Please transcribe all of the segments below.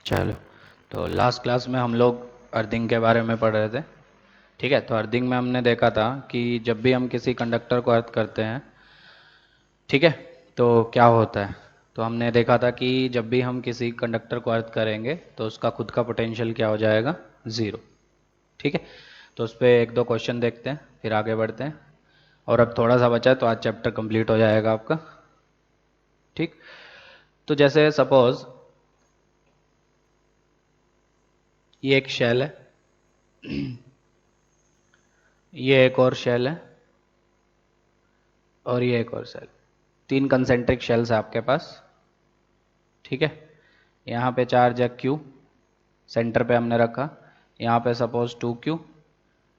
चलो, तो last class में हम लोग अर्थिंग के बारे में पढ़ रहे थे। ठीक है, तो अर्थिंग में हमने देखा था कि जब भी हम किसी कंडक्टर को अर्थ करते हैं, ठीक है, तो क्या होता है। तो हमने देखा था कि जब भी हम किसी कंडक्टर को अर्थ करेंगे तो उसका खुद का पोटेंशियल क्या हो जाएगा, ज़ीरो। ठीक है, तो उस पर एक दो क्वेश्चन देखते हैं, फिर आगे बढ़ते हैं। और अब थोड़ा सा बचा है तो आज चैप्टर कंप्लीट हो जाएगा आपका। ठीक, तो जैसे सपोज ये एक शेल है, ये एक और शेल है, और ये एक और शेल। तीन कंसेंट्रिक शेल्स है आपके पास। ठीक है, यहाँ पे चार्ज है Q, सेंटर पे हमने रखा। यहाँ पे सपोज 2Q,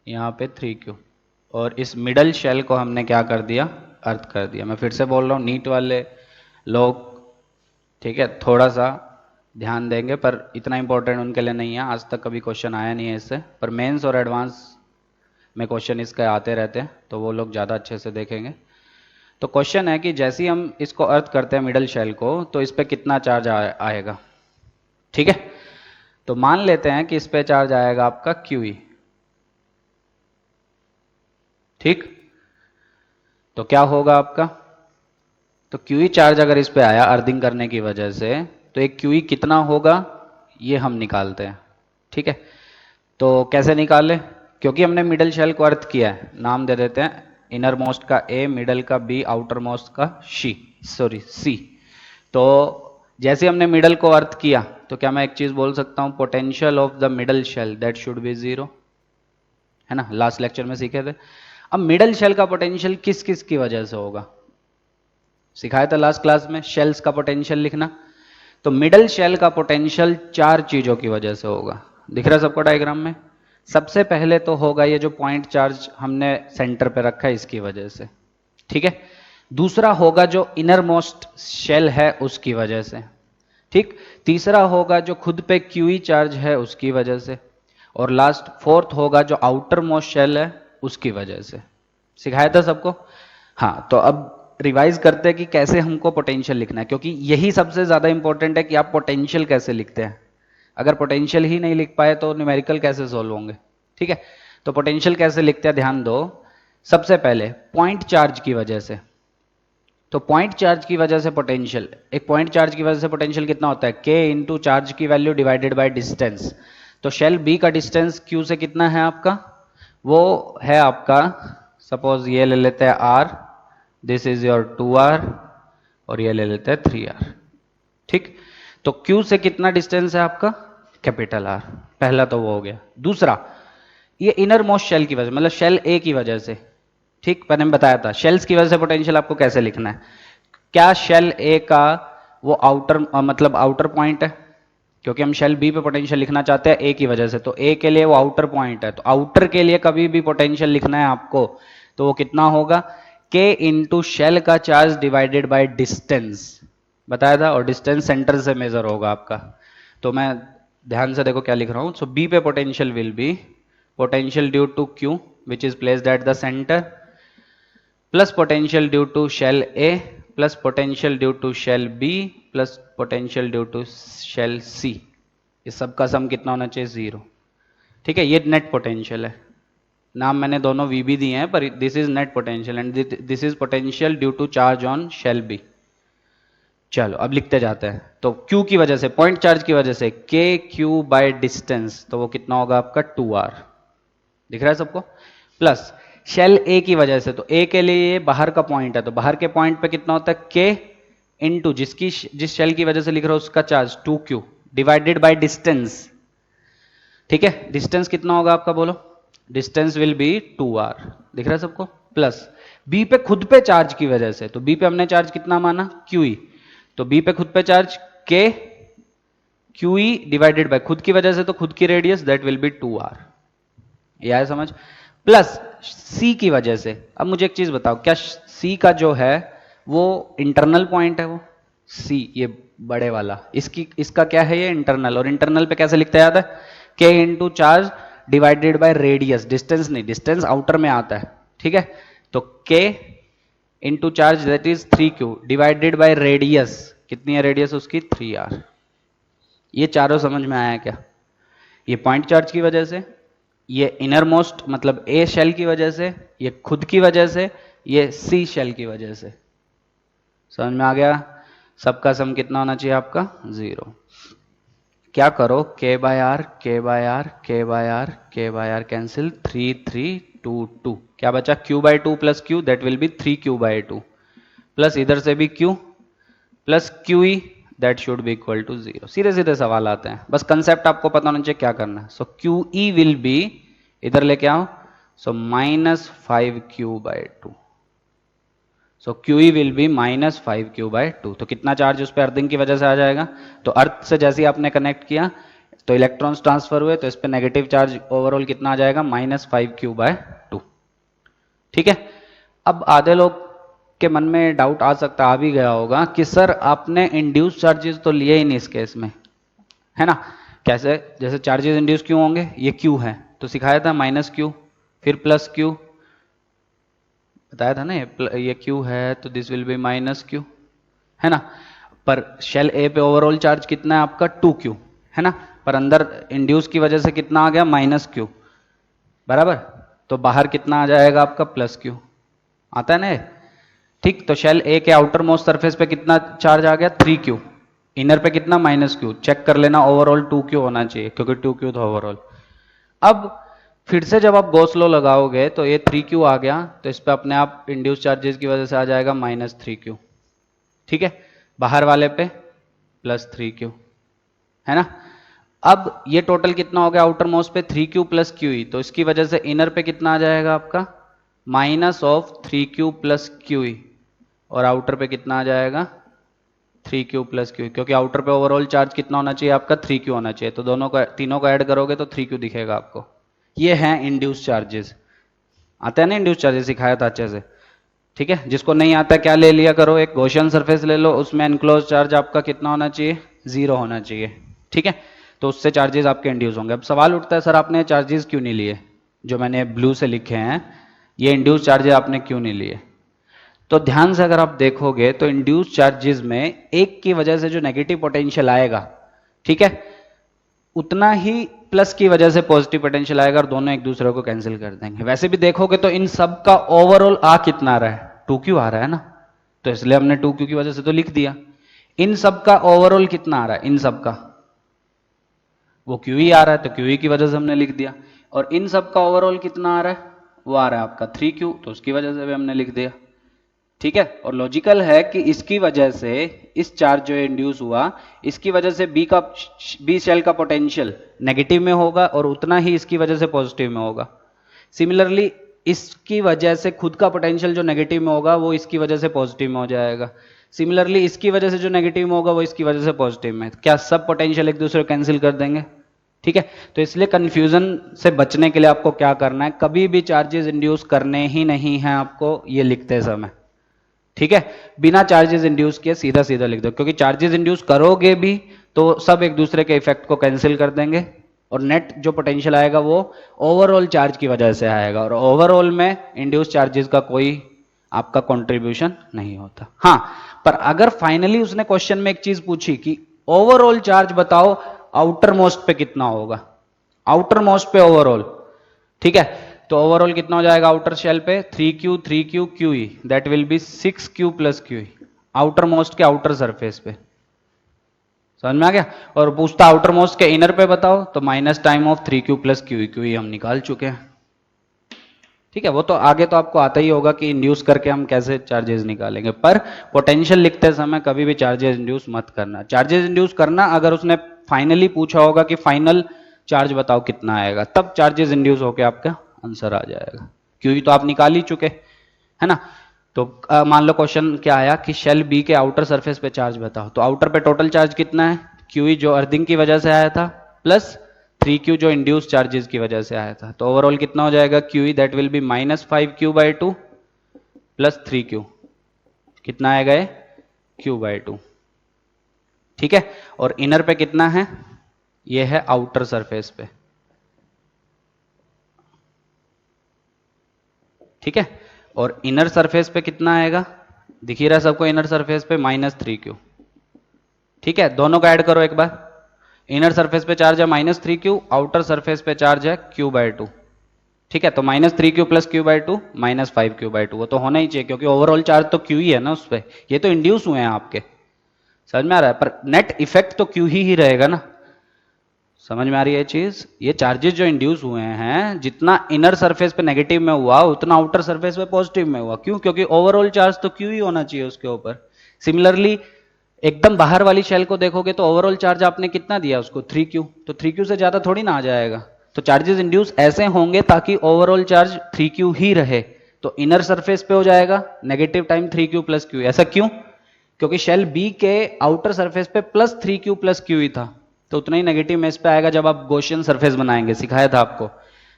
यहाँ पे 3Q, और इस मिडल शेल को हमने क्या कर दिया, अर्थ कर दिया। मैं फिर से बोल रहा हूँ, नीट वाले लोग, ठीक है, थोड़ा सा ध्यान देंगे, पर इतना इंपॉर्टेंट उनके लिए नहीं है। आज तक कभी क्वेश्चन आया नहीं है इससे, पर मेंस और एडवांस में क्वेश्चन इसके आते रहते हैं, तो वो लोग ज़्यादा अच्छे से देखेंगे। तो क्वेश्चन है कि जैसे ही हम इसको अर्थ करते हैं मिडल शेल को, तो इस पे कितना चार्ज आएगा। ठीक है, तो मान लेते हैं कि इस पे चार्ज आएगा आपका QE। ठीक, तो क्या होगा आपका, तो QE चार्ज अगर इस पे आया अर्थिंग करने की वजह से, तो एक QE कितना होगा ये हम निकालते हैं। ठीक है, तो कैसे निकाले, क्योंकि हमने मिडल शेल को अर्थ किया है, नाम दे देते हैं इनर मोस्ट का A, मिडल का B, आउटर मोस्ट का C। तो जैसे हमने मिडल को अर्थ किया, तो क्या मैं एक चीज बोल सकता हूं, potential of the middle shell that should be zero, है ना, लास्ट लेक्चर में सीखे थे। अब मिडल शेल का पोटेंशियल किस किस की वजह से होगा, सिखाया था लास्ट क्लास में, शेल्स का पोटेंशियल लिखना। तो मिडल शेल का पोटेंशियल चार चीजों की वजह से होगा, दिख रहा है सबको डायग्राम में। सबसे पहले तो होगा ये जो पॉइंट चार्ज हमने सेंटर पे रखा है इसकी वजह से। ठीक है, दूसरा होगा जो इनर मोस्ट शेल है उसकी वजह से। ठीक, तीसरा होगा जो खुद पे QE चार्ज है उसकी वजह से, और लास्ट फोर्थ होगा जो आउटर मोस्ट शेल है उसकी वजह से। सिखाया था सबको। हाँ, तो अब रिवाइज करते हैं कि कैसे हमको पोटेंशियल लिखना है, क्योंकि यही सबसे ज्यादा इंपॉर्टेंट है कि आप पोटेंशियल कैसे लिखते हैं। अगर पोटेंशियल ही नहीं लिख पाए तो न्यूमेरिकल कैसे सोल्व होंगे। ठीक है, तो पोटेंशियल कैसे लिखते हैं ध्यान दो। सबसे पहले पॉइंट चार्ज की वजह से, तो पॉइंट चार्ज की वजह से पोटेंशियल, एक पॉइंट चार्ज की वजह से पोटेंशियल कितना होता है, K इंटू चार्ज की वैल्यू डिवाइडेड बाय डिस्टेंस। तो शेल B का डिस्टेंस Q से कितना है आपका, वो है आपका, सपोज ये ले लेते हैं R, this is your 2R, और ये ले लेते हैं 3R। ठीक, तो Q से कितना डिस्टेंस है आपका, कैपिटल R। पहला तो वो हो गया। दूसरा, ये इनर मोस्ट शेल की वजह, मतलब शेल A की वजह से। ठीक, मैंने बताया था शेल्स की वजह से पोटेंशियल आपको कैसे लिखना है। क्या शेल ए का वो आउटर मतलब आउटर पॉइंट है, क्योंकि हम शेल बी पे पोटेंशियल लिखना चाहते हैं ए की वजह से, तो ए के लिए वो आउटर पॉइंट है। तो आउटर के लिए कभी भी पोटेंशियल लिखना है आपको, तो वो कितना होगा, के इंटू शेल का चार्ज डिवाइडेड बाय डिस्टेंस, बताया था, और डिस्टेंस सेंटर से मेजर होगा आपका। तो मैं ध्यान से देखो क्या लिख रहा हूं। सो बी पे potential will be potential due to Q which is placed at the centre, plus potential due to shell A, plus potential due to shell B, plus potential due to shell C. इस सब का सम कितना होना चाहिए, zero. ठीक है, ये net potential है। नाम मैंने दोनों VB दिए हैं, पर this is net potential and this is potential due to charge on shell B. चलो अब लिखते जाते हैं। तो Q की वजह से, पॉइंट चार्ज की वजह से, के क्यू बाय डिस्टेंस, तो वो कितना होगा आपका 2R। दिख रहा है सबको। प्लस शेल ए की वजह से, तो ए के लिए ये बाहर का पॉइंट है, तो बाहर के पॉइंट पे कितना होता है, के इंटू जिस शेल की वजह से लिख रहा हूं उसका charge 2Q divided by distance. ठीक है, डिस्टेंस कितना होगा आपका, बोलो, डिस्टेंस विल बी 2R। दिख रहा है सबको। प्लस बी पे खुद पे चार्ज की वजह से, तो बी पे हमने चार्ज कितना माना, QE, तो बी पे खुद पे चार्ज के QE डिवाइडेड बाय खुद की वजह से, तो खुद की radius that will B 2R। ये आया समझ। प्लस सी की वजह से, अब मुझे एक चीज बताओ, क्या सी का जो है वो इंटरनल पॉइंट है, वो सी ये बड़े वाला, इसका क्या है, ये इंटरनल, और इंटरनल पे कैसे लिखते याद है, के into charge divided by radius, distance नहीं, डिस्टेंस आउटर में आता है। ठीक है, तो के into charge that is 3Q divided by radius, कितनी है रेडियस उसकी, 3R। ये चारों समझ में आया क्या? ये पॉइंट चार्ज की वजह से, ये इनर मोस्ट मतलब ए शेल की वजह से, ये खुद की वजह से, ये सी शेल की वजह से। समझ में आ गया? सबका सम कितना होना चाहिए आपका? 0। क्या करो, K by R, K by R, K by R, K by R cancel, 3 3 2 2, क्या बचा? Q by 2 plus Q, that will be 3 Q by 2, plus इधर से भी Q plus Q E, that should be equal to 0। सीधे सीधे सवाल आते हैं, बस कंसेप्ट आपको पता होना चाहिए क्या करना है। सो क्यू ई विल बी, इधर लेके आओ, सो -5q/2। So Q E will be -5q/2। तो कितना चार्ज उस पर अर्थिंग की वजह से आ जाएगा? तो अर्थ से जैसे ही आपने कनेक्ट किया तो इलेक्ट्रॉन्स ट्रांसफर हुए, तो इस पर नेगेटिव चार्ज ओवरऑल कितना आ जाएगा? -5q/2। ठीक है। अब आधे लोग के मन में डाउट आ सकता, आ भी गया होगा कि सर आपने इंड्यूस चार्जेस तो लिए ही नहीं इस केस में, है ना? कैसे? जैसे चार्जेस इंड्यूस क्यों होंगे? ये क्यू है तो सिखाया था -q, फिर +q, बताया था ना। ये क्यू है तो दिस विल बी -q, है ना? पर शेल ए पे ओवरऑल चार्ज कितना है आपका? 2q, है ना? पर अंदर इंड्यूस की वजह से कितना आ गया? -q, बराबर। तो बाहर कितना आ जाएगा आपका? +q आता है ना? ठीक। तो शेल ए के आउटर मोस्ट सरफेस पे कितना चार्ज आ गया? 3q। इनर पे कितना? -q। चेक कर लेना, ओवरऑल 2q होना चाहिए क्योंकि 2q था ओवरऑल। अब फिर से जब आप गॉस लॉ लगाओगे तो ये 3q आ गया, तो इस पे अपने आप इंड्यूस चार्जेस की वजह से आ जाएगा -3q। ठीक है। बाहर वाले पे +3q, है ना? अब ये टोटल कितना हो गया? आउटर मोस्ट पे 3q प्लस क्यू, तो इसकी वजह से इनर पे कितना आ जाएगा आपका? -3q प्लस क्यू, और आउटर पे कितना आ जाएगा? 3q प्लस क्यू, क्योंकि आउटर पे ओवरऑल चार्ज कितना होना चाहिए आपका? 3q होना चाहिए। तो दोनों का, तीनों को ऐड करोगे तो 3q दिखेगा आपको। ये हैं इंड्यूस चार्जेस। आता है ना इंड्यूस चार्जेस? सिखाया था अच्छे से। ठीक है। जिसको नहीं आता क्या ले लिया करो, एक गॉसियन सरफेस ले लो, उसमें एनक्लोज चार्ज आपका कितना होना चाहिए? 0 होना चाहिए। ठीक है। तो उससे चार्जेस आपके इंड्यूस होंगे। अब सवाल उठता है, सर आपने चार्जेस क्यों नहीं लिए? जो मैंने ब्लू से लिखे हैं, ये इंड्यूस चार्जेस आपने क्यों नहीं लिए? तो ध्यान से अगर आप देखोगे तो इंड्यूस चार्जेस में एक की वजह से जो नेगेटिव पोटेंशियल आएगा, ठीक है, उतना ही प्लस की वजह से पॉजिटिव पोटेंशियल आएगा और दोनों एक दूसरे को कैंसिल कर देंगे। वैसे भी देखोगे तो इन सब का ओवरऑल आ कितना रहा है? 2q आ रहा है ना, तो इसलिए हमने 2q की वजह से तो लिख दिया। इन सब का ओवरऑल कितना आ रहा है? इन सब का वो QE आ रहा है, तो QE की वजह से हमने लिख दिया। और इन सब का ओवरऑल कितना आ रहा है? वो आ रहा है आपका 3q, तो उसकी वजह से भी हमने लिख दिया। ठीक है। और लॉजिकल है कि इसकी वजह से इस चार्ज जो इंड्यूस हुआ, इसकी वजह से बी शेल का पोटेंशियल नेगेटिव में होगा और उतना ही इसकी वजह से पॉजिटिव में होगा। सिमिलरली इसकी वजह से खुद का पोटेंशियल जो नेगेटिव में होगा वो इसकी वजह से पॉजिटिव में हो जाएगा। सिमिलरली इसकी वजह से जो नेगेटिव में होगा वो इसकी वजह से पॉजिटिव में। क्या सब पोटेंशियल एक दूसरे को कैंसिल कर देंगे? ठीक है। तो इसलिए कंफ्यूजन से बचने के लिए आपको क्या करना है, कभी भी चार्जेस इंड्यूस करने ही नहीं है आपको ये लिखते समय। ठीक है। बिना चार्जेस इंड्यूस किए सीधा सीधा लिख दो, क्योंकि चार्जेस इंड्यूस करोगे भी तो सब एक दूसरे के इफेक्ट को कैंसिल कर देंगे और नेट जो पोटेंशियल आएगा वो ओवरऑल चार्ज की वजह से आएगा, और ओवरऑल में इंड्यूस चार्जेस का कोई आपका कंट्रीब्यूशन नहीं होता। हाँ, पर अगर फाइनली उसने क्वेश्चन में एक चीज पूछी कि ओवरऑल चार्ज बताओ आउटर मोस्ट पे कितना होगा, आउटर मोस्ट पे ओवरऑल, ठीक है, तो ओवरऑल कितना हो जाएगा आउटर शेल पे? 3q 3q QE, that will B 6q plus QE, outer most के आउटर सरफेस पे। समझ में आ गया? और पूछता आउटर मोस्ट के इनर पे बताओ, तो minus time of 3q plus QE, QE हम निकाल चुके हैं। ठीक है। वो तो आगे तो आपको आता ही होगा कि इंड्यूस करके हम कैसे चार्जेस निकालेंगे, पर पोटेंशियल लिखते समय कभी भी चार्जेस इंड्यूस मत करना। चार्जेस इंड्यूस करना अगर उसने फाइनली पूछा होगा कि फाइनल चार्ज बताओ कितना आएगा, तब चार्जेस इंड्यूस होके आपका आंसर आ जाएगा। क्योंकि तो आप निकाल ही चुके, है ना? तो मान लो क्वेश्चन क्या आया कि शेल बी के आउटर सरफेस पे चार्ज बताओ, तो आउटर पे टोटल चार्ज कितना है? QE जो अर्थिंग की वजह से आया था प्लस 3q जो इंड्यूस चार्जेस की वजह से आया था, तो ओवरऑल कितना हो जाएगा? QE that will B -5q/2 plus 3q, कितना आएगा ये? q/2। ठीक है। और इनर पे कितना है? ये है आउटर सरफेस पे। ठीक है। और इनर सरफेस पे कितना आएगा? दिख ही रहा सबको, इनर सरफेस पे -3q। ठीक है। दोनों को ऐड करो एक बार, इनर सरफेस पे चार्ज है -3q, आउटर सरफेस पे चार्ज है q/2। ठीक है, तो -3q प्लस q/2 -5q/2 वो तो होना ही चाहिए, क्योंकि ओवरऑल चार्ज तो q ही है ना उस पर, ये तो इंड्यूस हुए हैं आपके। समझ में आ रहा है? पर नेट इफेक्ट तो q ही रहेगा ना। समझ में आ रही है चीज? ये चार्जेस जो इंड्यूस हुए हैं, जितना इनर सरफेस पे नेगेटिव में हुआ उतना आउटर सरफेस पे पॉजिटिव में हुआ। क्यों? क्योंकि ओवरऑल चार्ज तो q ही होना चाहिए उसके ऊपर। सिमिलरली एकदम बाहर वाली शेल को देखोगे तो ओवरऑल चार्ज आपने कितना दिया उसको? 3q, तो 3q से ज्यादा थोड़ी ना आ जाएगा। तो चार्जेस इंड्यूस ऐसे होंगे ताकि ओवरऑल चार्ज 3q ही रहे। तो इनर सरफेस पे हो जाएगा negative time 3q plus q। ऐसा क्यों? क्योंकि शेल बी के आउटर सरफेस पे +3q प्लस q ही था, तो उतना ही नेगेटिव में इस पे आएगा जब आप गॉसियन सरफेस बनाएंगे, सिखाया था आपको।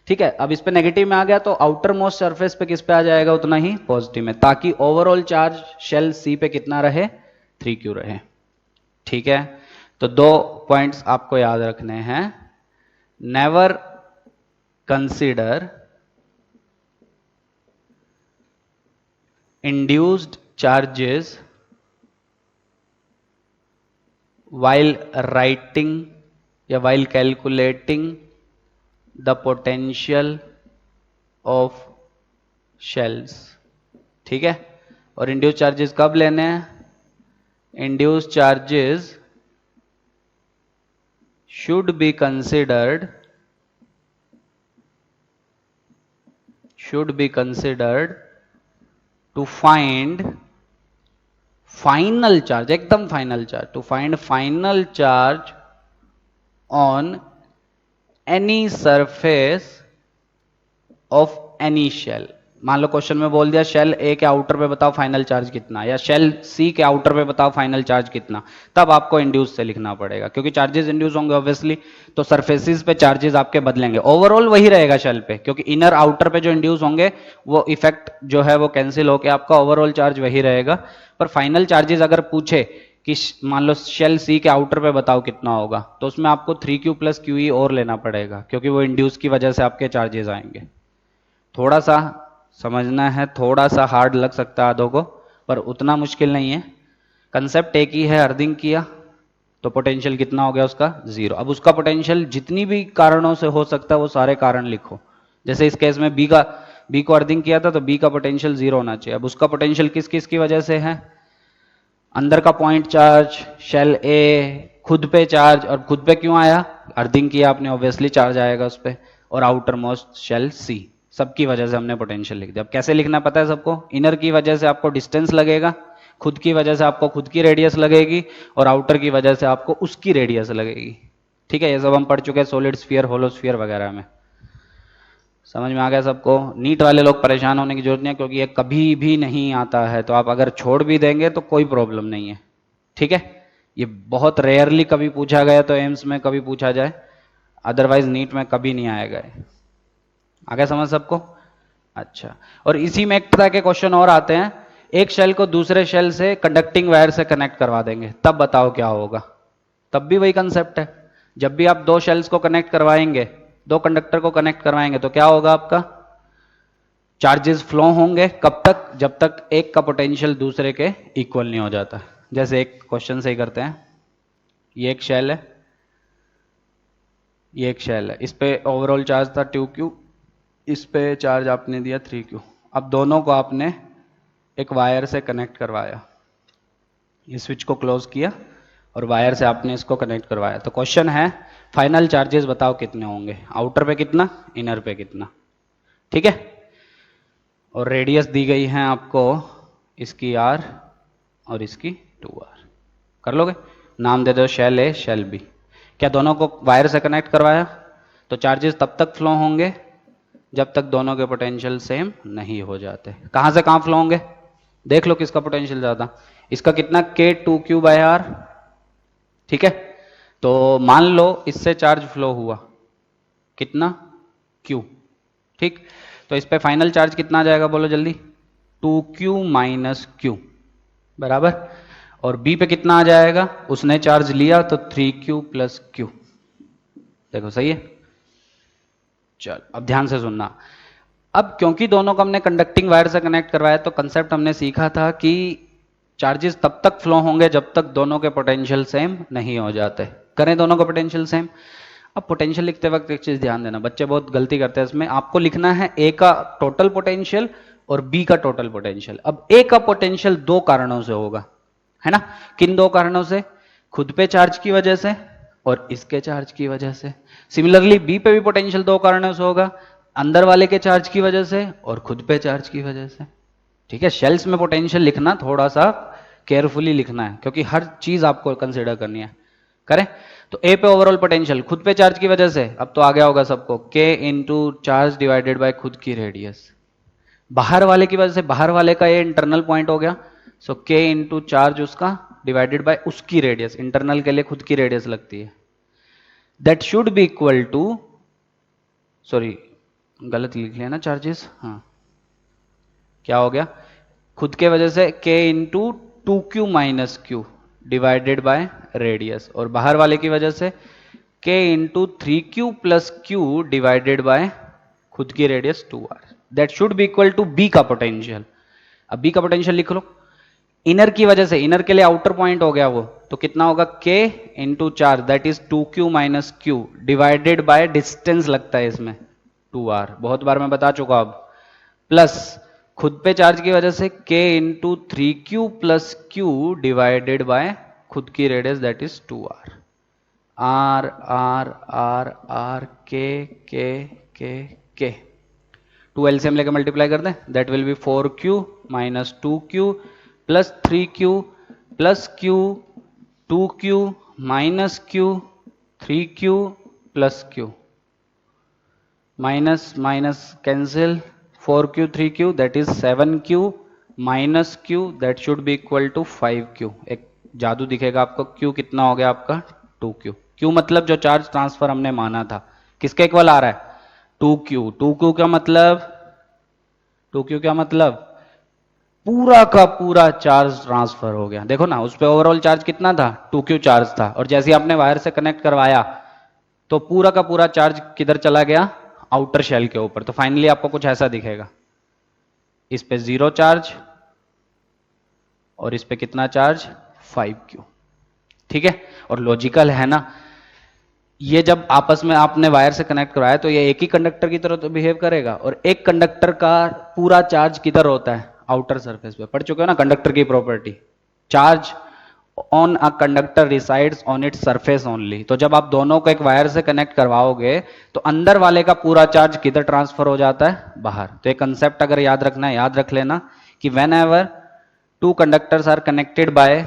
ठीक है, अब इस पे नेगेटिव में आ गया तो आउटर मोस्ट सरफेस पे किस पे आ जाएगा? उतना ही पॉजिटिव में, ताकि ओवरऑल चार्ज शेल सी पे कितना रहे? 3q रहे। ठीक है, तो दो पॉइंट्स आपको याद रखने हैं। Never consider induced charges while writing या while calculating the potential of shells। ठीक है, और इंड्यूस चार्जेस कब लेने हैं? Induce charges should be considered to find final charge, एकदम final charge, to find final charge on any surface of any shell. मान लो क्वेश्चन में बोल दिया शेल ए के आउटर पे बताओ फाइनल चार्ज कितना, या शेल सी के आउटर पे बताओ फाइनल चार्ज कितना, तब आपको इंड्यूस से लिखना पड़ेगा, क्योंकि चार्जेस इंड्यूस होंगे ऑब्वियसली, तो सरफेसेस पे चार्जेस आपके बदलेंगे। ओवरऑल वही रहेगा शेल पे, क्योंकि इनर आउटर पे जो इंड्यूस होंगे वो इफेक्ट जो है वो कैंसिल होकर आपका ओवरऑल चार्ज वही रहेगा। पर फाइनल चार्जेस अगर पूछे कि मान लो शेल सी के आउटर पे बताओ कितना होगा, तो उसमें आपको 3q प्लस QE और लेना पड़ेगा, क्योंकि वो इंड्यूस की वजह से आपके चार्जेस आएंगे। थोड़ा सा समझना है, थोड़ा सा हार्ड लग सकता है आधों को, पर उतना मुश्किल नहीं है। कंसेप्ट एक ही है, अर्थिंग किया तो पोटेंशियल कितना हो गया उसका? 0। अब उसका पोटेंशियल जितनी भी कारणों से हो सकता है वो सारे कारण लिखो। जैसे इस केस में बी को अर्थिंग किया था तो बी का पोटेंशियल 0 होना चाहिए। अब उसका पोटेंशियल किस किस की वजह से है? अंदर का पॉइंट चार्ज, शेल ए, खुद पे चार्ज, और खुद पे क्यों आया? अर्थिंग किया आपने, ऑब्वियसली चार्ज आएगा उस पर, और आउटर मोस्ट शेल सी, सबकी वजह से हमने पोटेंशियल लिख दिया। अब कैसे लिखना पता है सबको? इनर की वजह से आपको डिस्टेंस लगेगा, खुद की वजह से आपको खुद की रेडियस लगेगी, और आउटर की वजह से आपको उसकी रेडियस लगेगी। ठीक है, ये सब हम पढ़ चुके हैं सॉलिड स्फीयर, होलो स्फीयर वगैरह में। समझ में आ गया सबको? नीट वाले लोग परेशान होने की जरूरत नहीं है, क्योंकि ये कभी भी नहीं आता है, तो आप अगर छोड़ भी देंगे तो कोई प्रॉब्लम नहीं है। ठीक है, ये बहुत रेयरली कभी पूछा गया तो एम्स में कभी पूछा जाए, अदरवाइज नीट में कभी नहीं आएगा। आ गया समझ सबको? अच्छा, और इसी में एक तरह के क्वेश्चन और आते हैं, एक शेल को दूसरे शेल से कंडक्टिंग वायर से कनेक्ट करवा देंगे, तब बताओ क्या होगा? तब भी वही कंसेप्ट है। जब भी आप दो शेल्स को कनेक्ट करवाएंगे, दो कंडक्टर को कनेक्ट करवाएंगे, तो क्या होगा आपका? चार्जेस फ्लो होंगे। कब तक? जब तक एक का पोटेंशियल दूसरे के इक्वल नहीं हो जाता। जैसे एक क्वेश्चन से ही करते हैं, ये एक शेल है, ये एक शेल है, इस पे ओवरऑल चार्ज था 2q, इस पे चार्ज आपने दिया 3q। अब दोनों को आपने एक वायर से कनेक्ट करवाया, ये स्विच को क्लोज किया और वायर से आपने इसको कनेक्ट करवाया। तो क्वेश्चन है फाइनल चार्जेस बताओ कितने होंगे? आउटर पे कितना, इनर पे कितना? ठीक है, और रेडियस दी गई है आपको, इसकी r और इसकी 2r। कर लोगे? नाम दे दो शेल ए, शेल बी। क्या दोनों को वायर से कनेक्ट करवाया? तो चार्जेस तब तक फ्लो होंगे जब तक दोनों के पोटेंशियल सेम नहीं हो जाते। कहां से कहां फ्लो होंगे? देख लो किसका पोटेंशियल ज्यादा। इसका कितना? K2q/r। ठीक है, तो मान लो इससे चार्ज फ्लो हुआ कितना? Q। ठीक, तो इस पे फाइनल चार्ज कितना आ जाएगा बोलो जल्दी? 2q माइनस q बराबर। और B पे कितना आ जाएगा? उसने चार्ज लिया तो 3q प्लस q। देखो सही है? चल अब ध्यान से सुनना। अब क्योंकि दोनों को हमने कंडक्टिंग वायर से कनेक्ट करवाया, तो कंसेप्ट हमने सीखा था कि चार्जेस तब तक फ्लो होंगे जब तक दोनों के पोटेंशियल सेम नहीं हो जाते। करें दोनों का पोटेंशियल सेम। अब पोटेंशियल लिखते वक्त एक चीज ध्यान देना, बच्चे बहुत गलती करते हैं इसमें। आपको लिखना है ए का टोटल पोटेंशियल और बी का टोटल पोटेंशियल। अब ए का पोटेंशियल दो कारणों से होगा, है ना। किन दो कारणों से? खुद पे चार्ज की वजह से और इसके चार्ज की वजह से। सिमिलरली बी पे भी पोटेंशियल दो कारणों से होगा, अंदर वाले के चार्ज की वजह से और खुद पे चार्ज की वजह से। ठीक है, शेल्स में पोटेंशियल लिखना थोड़ा सा केयरफुली लिखना है, क्योंकि हर चीज आपको कंसिडर करनी है। करें तो ए पे ओवरऑल पोटेंशियल खुद पे चार्ज की वजह से, अब तो आ गया होगा सबको, के इंटू चार्ज डिवाइडेड बाय खुद की रेडियस। बाहर वाले की वजह से, बाहर वाले का ये इंटरनल पॉइंट हो गया, सो के इंटू चार्ज उसका डिवाइडेड बाय उसकी रेडियस। इंटरनल के लिए खुद की रेडियस लगती है। That should be equal to, sorry गलत लिख लिया ना चार्जेस, हाँ क्या हो गया, खुद के वजह से k into two Q minus Q divided by radius, और बाहर वाले की वजह से k into three Q plus Q divided by खुद की radius 2r। That should be equal to b का पोटेंशियल। अब b का पोटेंशियल लिख लो, इनर की वजह से, इनर के लिए आउटर पॉइंट हो गया वो, तो कितना होगा k into charge that is 2q minus Q divided by distance लगता है इसमें 2r, बहुत बार मैं बता चुका अब, प्लस खुद पे चार्ज की वजह से k into three Q plus Q divided by खुद की radius that is 2r। r r r r k k k k 2 LCM लेकर मल्टीप्लाई कर दें, that will be 4q minus 2q plus 3q plus q 2q minus q 3q plus q, minus minus cancel, 4q 3q that is 7q minus q that should be equal to 5q। एक जादू दिखेगा आपको, q कितना हो गया आपका 2q। q मतलब जो चार्ज ट्रांसफर हमने माना था, किसके इक्वल आ रहा है 2q। 2q का मतलब, 2q क्या मतलब, पूरा का पूरा चार्ज ट्रांसफर हो गया। देखो ना उस पे ओवरऑल चार्ज कितना था 2q चार्ज था, और जैसे ही आपने वायर से कनेक्ट करवाया तो पूरा का पूरा चार्ज किधर चला गया, आउटर शेल के ऊपर। तो फाइनली आपको कुछ ऐसा दिखेगा, इस पे 0 चार्ज और इस पे कितना चार्ज 5q। ठीक है, और लॉजिकल है ना, ये जब आपस में आपने वायर से कनेक्ट करवाया तो ये एक ही कंडक्टर की तरह तो बिहेव करेगा, और एक कंडक्टर का पूरा चार्ज किधर होता है आउटर सरफेस पे। पढ़ चुके हो ना कंडक्टर की property, charge on a conductor resides on its surface only. तो जब आप दोनों को एक वायर से कनेक्ट करवाओगे तो अंदर वाले का पूरा चार्ज किधर ट्रांसफर हो जाता है, बाहर। तो एक कंसेप्ट अगर याद रखना है, याद रख लेना कि whenever two conductors are connected by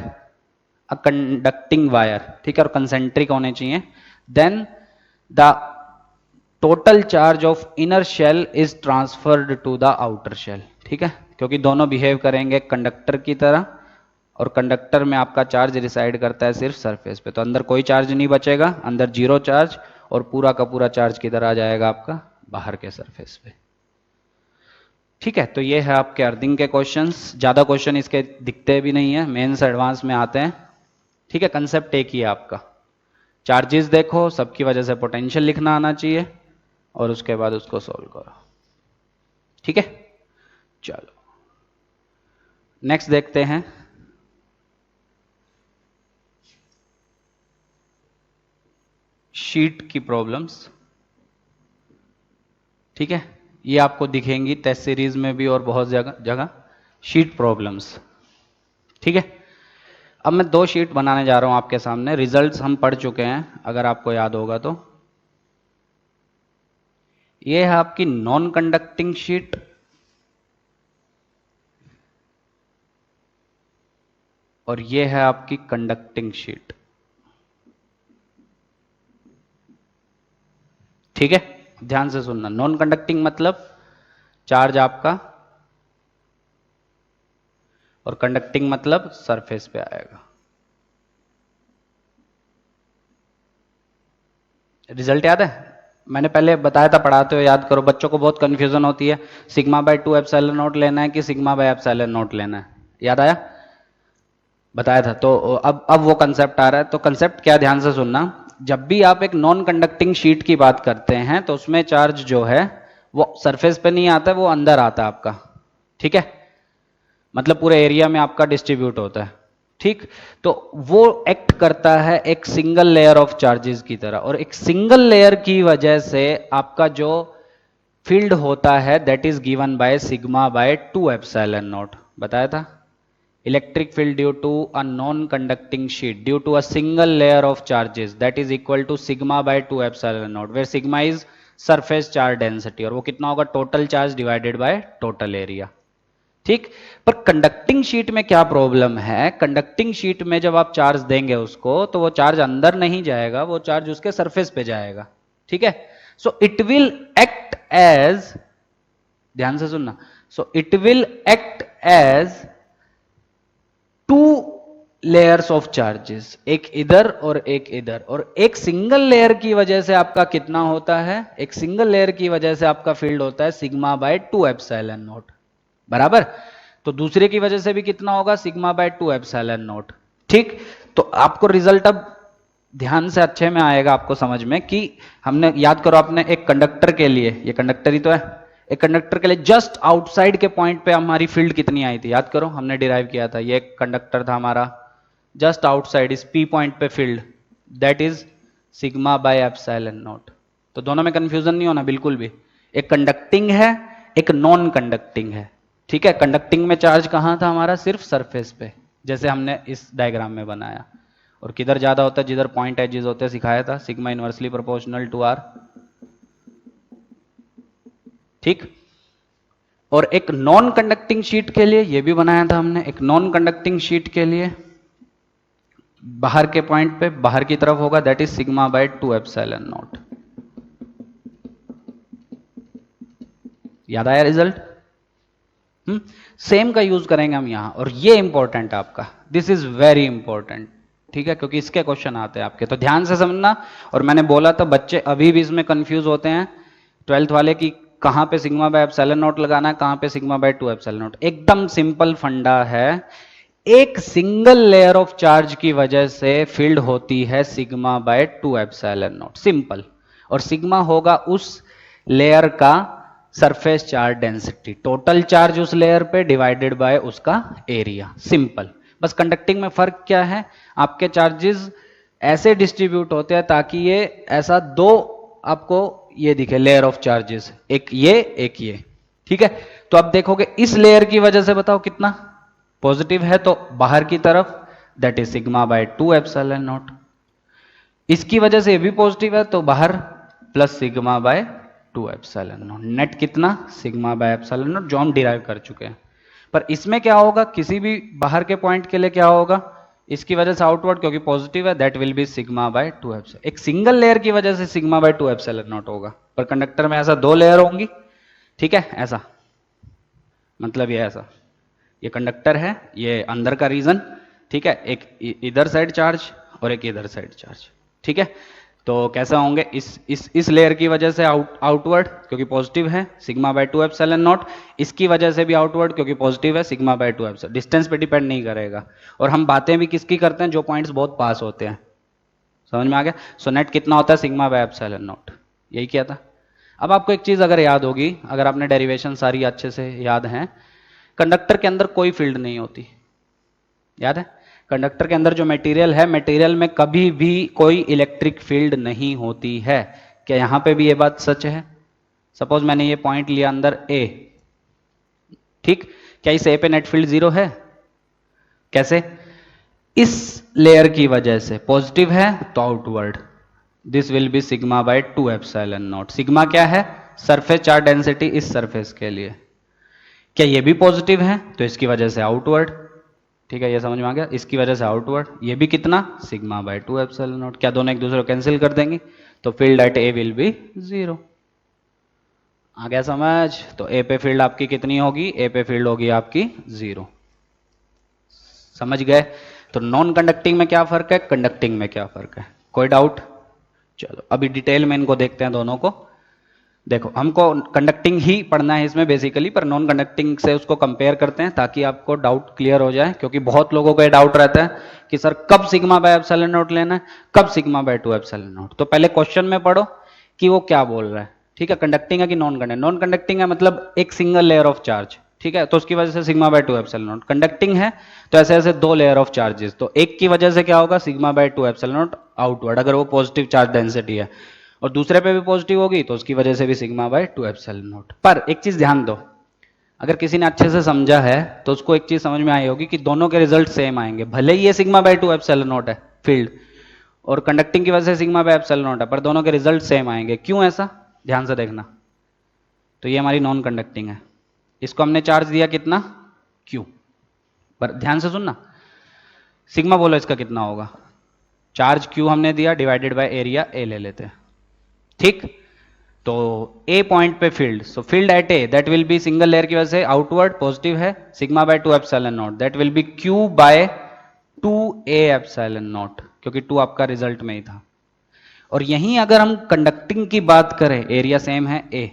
a conducting wire, ठीक है, और कंसेंट्रिक होने चाहिए, then the total charge of inner shell is transferred to the outer shell. ठीक है, क्योंकि दोनों बिहेव करेंगे कंडक्टर की तरह, और कंडक्टर में आपका चार्ज रिसाइड करता है सिर्फ सरफेस पे, तो अंदर कोई चार्ज नहीं बचेगा, अंदर 0 चार्ज, और पूरा का पूरा चार्ज किधर आ जाएगा आपका, बाहर के सरफेस पे। ठीक है, तो ये है आपके अर्थिंग के क्वेश्चंस। ज्यादा क्वेश्चन इसके दिखते भी नहीं है, मेन से एडवांस में आते हैं। ठीक है, कंसेप्ट एक ही है आपका, चार्जेस देखो, सबकी वजह से पोटेंशियल लिखना आना चाहिए, और उसके बाद उसको सोल्व करो। ठीक है, चलो नेक्स्ट देखते हैं। शीट की प्रॉब्लम्स। ठीक है, ये आपको दिखेंगी टेस्ट सीरीज में भी और बहुत जगह शीट प्रॉब्लम्स। ठीक है, अब मैं 2 शीट बनाने जा रहा हूं आपके सामने। रिजल्ट्स हम पढ़ चुके हैं अगर आपको याद होगा तो। ये है आपकी नॉन कंडक्टिंग शीट, और ये है आपकी कंडक्टिंग शीट। ठीक है, ध्यान से सुनना। नॉन कंडक्टिंग मतलब चार्ज आपका, और कंडक्टिंग मतलब सरफेस पे आएगा। रिजल्ट याद है, मैंने पहले बताया था, पढ़ाते हो याद करो, बच्चों को बहुत कंफ्यूजन होती है, सिग्मा बाय 2 एप्सिलॉन नॉट लेना है कि सिग्मा बाय एप्सिलॉन नॉट लेना है। याद आया, बताया था। तो अब वो कंसेप्ट आ रहा है। तो कंसेप्ट क्या, ध्यान से सुनना। जब भी आप एक नॉन कंडक्टिंग शीट की बात करते हैं तो उसमें चार्ज जो है वो सरफेस पे नहीं आता है, वो अंदर आता है आपका। ठीक है, मतलब पूरे एरिया में आपका डिस्ट्रीब्यूट होता है। ठीक, तो वो एक्ट करता है एक सिंगल लेयर ऑफ चार्जेस की तरह, और एक सिंगल लेयर की वजह से आपका जो फील्ड होता है that is given by sigma by 2 epsilon naught, बताया था। Electric field due to a non conducting sheet due to a single layer of charges that is equal to sigma by 2 epsilon naught, where sigma is surface charge density, और वो कितना होगा, total charge divided by total area. ठीक, पर conducting sheet में क्या problem है, conducting sheet में जब आप चार्ज देंगे उसको तो वो चार्ज अंदर नहीं जाएगा, वो चार्ज उसके सरफेस पे जाएगा। ठीक है, so it will act as, ध्यान से सुनना, so it will act as two layers of charges, एक इधर और एक इधर, और एक सिंगल लेयर की वजह से आपका कितना होता है, एक सिंगल लेयर की वजह से आपका फील्ड होता है सिग्मा बाय 2 एप्सिलॉन नॉट, बराबर। तो दूसरे की वजह से भी कितना होगा, सिग्मा बाय 2 एप्सिलॉन नॉट। ठीक, तो आपको रिजल्ट अब ध्यान से अच्छे में आएगा आपको समझ में, कि हमने याद करो, आपने एक कंडक्टर के लिए, ये कंडक्टर ही तो है, एक कंडक्टर के लिए जस्ट आउटसाइड के पॉइंट पे हमारी फील्ड कितनी आई थी, याद करो, हमने डिराइव किया था, ये एक कंडक्टर था हमारा, जस्ट आउटसाइड इस पी पॉइंट पे field, that is sigma by epsilon naught. तो दोनों में कंफ्यूजन नहीं होना बिल्कुल भी, एक कंडक्टिंग है, एक नॉन कंडक्टिंग है। ठीक है, कंडक्टिंग में चार्ज कहां था हमारा, सिर्फ सरफेस पे, जैसे हमने इस डायग्राम में बनाया, और किधर ज्यादा होता है, जिधर पॉइंट एजेस होते हैं, सिखाया था, sigma inversely proportional to R. ठीक, और एक नॉन कंडक्टिंग शीट के लिए ये भी बनाया था हमने, एक नॉन कंडक्टिंग शीट के लिए बाहर के पॉइंट पे, बाहर की तरफ होगा, that is sigma by 2 epsilon not. याद आया रिजल्ट? सेम का यूज करेंगे हम यहां, और ये इंपॉर्टेंट है आपका, दिस इज वेरी इंपॉर्टेंट। ठीक है, क्योंकि इसके क्वेश्चन आते हैं आपके, तो ध्यान से समझना। और मैंने बोला था बच्चे अभी भी इसमें कंफ्यूज होते हैं, 12th वाले, की कहां पे सिग्मा बाय एप्सिलॉन नॉट लगाना है, कहां पे सिग्मा बाय 2 एप्सिलॉन नॉट। एकदम सिंपल फंडा है, एक सिंगल लेयर ऑफ चार्ज की वजह से फील्ड होती है sigma by 2 epsilon naught, simple. और सिग्मा होगा उस लेयर का surface charge density, total charge उस लेयर पे डिवाइडेड बाय उसका एरिया, सिंपल। बस कंडक्टिंग में फर्क क्या है, आपके चार्जेस ऐसे डिस्ट्रीब्यूट होते हैं ताकि ये ऐसा दो आपको ये दिखे लेयर ऑफ चार्जेस, एक ये एक ये। ठीक है, तो अब देखोगे इस लेयर की वजह से बताओ कितना पॉजिटिव है, तो बाहर की तरफ that is sigma by 2 epsilon not, इसकी वजह से ये भी पॉजिटिव है तो बाहर plus sigma by 2 epsilon not, net कितना, सिग्मा बाय एप्सिलॉन नॉट, जो हम डिराइव कर चुके हैं। पर इसमें क्या होगा, किसी भी बाहर के पॉइंट के लिए क्या होगा, इसकी वजह से आउटवर्ड क्योंकि पॉजिटिव है, that will be sigma by 2 epsilon. एक सिंगल लेयर की वजह से सिग्मा बाय 2 एप्सिलॉन नॉट होगा, पर कंडक्टर में ऐसा दो लेयर होंगी। ठीक है, ऐसा मतलब ये ऐसा, ये कंडक्टर है, ये अंदर का रीजन। ठीक है, एक इधर साइड चार्ज और एक इधर साइड चार्ज। ठीक है, तो कैसा होंगे, इस लेयर की वजह से आउटवर्ड क्योंकि पॉजिटिव है सिग्मा बाय 2 एप्सिलॉन नॉट, इसकी वजह से भी आउटवर्ड क्योंकि पॉजिटिव है सिग्मा बाय 2 एप्सिलॉन, डिस्टेंस पे डिपेंड नहीं करेगा। और हम बातें भी किसकी करते हैं, जो पॉइंट्स बहुत पास होते हैं, समझ में आ गया। सो नेट कितना होता है, सिग्मा बाय एप्सिलॉन नॉट, यही किया था। अब आपको एक चीज अगर याद होगी, अगर आपने डेरिवेशन सारी अच्छे से याद है, कंडक्टर के अंदर कोई फील्ड नहीं होती, याद है, कंडक्टर के अंदर जो मटेरियल है, मटेरियल में कभी भी कोई इलेक्ट्रिक फील्ड नहीं होती है। क्या यहां पे भी ये बात सच है? सपोज मैंने ये पॉइंट लिया अंदर ए, ठीक, क्या इस ए पे नेट फील्ड 0 है? कैसे? इस लेयर की वजह से पॉजिटिव है तो outward, this will be sigma by 2 epsilon not. Sigma क्या है, सरफेस चार्ज डेंसिटी इस सरफेस के लिए। क्या ये भी पॉजिटिव है तो इसकी वजह से आउटवर्ड, ठीक है, ये समझ में आ गया, इसकी वजह से आउटवर्ड, ये भी कितना, सिग्मा बाय 2 एप्सिलॉन नॉट। क्या दोनों एक दूसरे को कैंसिल कर देंगे, तो field at A will be 0। आ गया समझ? तो ए पे फील्ड आपकी कितनी होगी, ए पे फील्ड होगी आपकी 0। समझ गए? तो नॉन कंडक्टिंग में क्या फर्क है, कंडक्टिंग में क्या फर्क है, कोई डाउट? चलो अभी डिटेल में इनको देखते हैं दोनों को। देखो हमको कंडक्टिंग ही पढ़ना है इसमें बेसिकली, पर नॉन कंडक्टिंग से उसको कंपेयर करते हैं ताकि आपको डाउट क्लियर हो जाए, क्योंकि बहुत लोगों को ये डाउट रहता है कि सर कब सिग्मा बाय एप्सिलॉन नॉट लेना है, कब सिग्मा बाय 2 एप्सिलॉन नॉट। तो पहले क्वेश्चन में पढ़ो कि वो क्या बोल रहा है। ठीक है, कंडक्टिंग है कि नॉन कंडक्टिंग, नॉन कंडक्टिंग है मतलब एक सिंगल लेयर ऑफ चार्ज। ठीक है, तो उसकी वजह से sigma by 2 epsilon not. Conducting है तो ऐसे ऐसे दो लेयर ऑफ चार्जेस, तो एक की वजह से क्या होगा, sigma by 2 epsilon not outward, अगर वो पॉजिटिव चार्ज डेंसिटी है, और दूसरे पे भी पॉजिटिव होगी तो उसकी वजह से भी सिग्मा बाय 2 एप्सिलॉन नॉट। पर एक चीज ध्यान दो, अगर किसी ने अच्छे से समझा है तो उसको एक चीज समझ में आई होगी कि दोनों के रिजल्ट सेम आएंगे, भले ही ये सिग्मा बाय 2 एप्सिलॉन नॉट है फील्ड, और कंडक्टिंग की वजह से सिग्मा बाय एप्सिलॉन नॉट है, पर दोनों के रिजल्ट सेम आएंगे। क्यों ऐसा, ध्यान से देखना। तो ये हमारी नॉन कंडक्टिंग है, इसको हमने चार्ज दिया कितना, Q, पर ध्यान से सुनना, सिग्मा बोलो इसका कितना होगा, चार्ज Q हमने दिया डिवाइडेड बाय एरिया A ले लेते हैं, ठीक। तो A पॉइंट पे field, so field at A that will be single layer की वजह से आउटवर्ड पॉजिटिव है, sigma by 2 epsilon naught, that will be Q by 2A epsilon naught, क्योंकि 2 आपका रिजल्ट में ही था। और यहीं अगर हम कंडक्टिंग की बात करें, एरिया सेम है A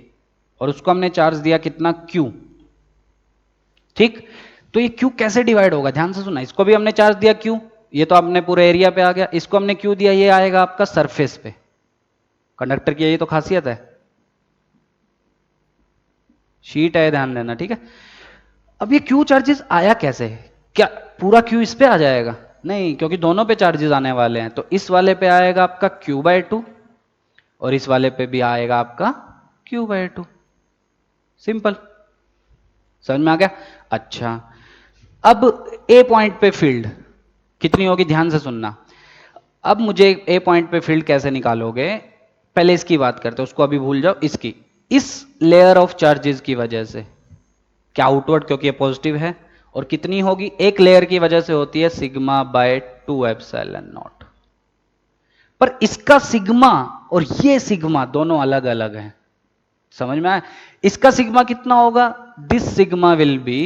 और उसको हमने चार्ज दिया कितना, Q, ठीक। तो ये Q कैसे डिवाइड होगा, ध्यान से सुनना, इसको भी हमने चार्ज दिया Q, ये तो अपने पूरे एरिया पे आ गया, इसको हमने Q दिया, ये आएगा आपका सरफेस पे। कंडक्टर की यही तो खासियत है, शीट है, ध्यान देना, ठीक है। अब ये Q चार्जेस आया कैसे, क्या पूरा Q इस पे आ जाएगा, नहीं, क्योंकि दोनों पे चार्जेस आने वाले हैं, तो इस वाले पे आएगा आपका Q बाय 2 और इस वाले पे भी आएगा आपका Q बाय 2, सिंपल, समझ में आ गया। अच्छा, अब A पॉइंट पे फील्ड कितनी होगी, ध्यान से सुनना। अब मुझे A पॉइंट पे फील्ड कैसे निकालोगे, पहले इसकी बात करते हैं, उसको अभी भूल जाओ, इसकी, इस लेयर ऑफ चार्जेस की वजह से, क्या आउटवर्ड, क्योंकि ये पॉजिटिव है, और कितनी होगी, एक लेयर की वजह से होती है सिग्मा बाय 2 एप्सिलॉन नॉट। पर इसका सिग्मा और ये सिग्मा दोनों अलग अलग हैं, समझ में आया। इसका सिग्मा कितना होगा, दिस सिग्मा विल बी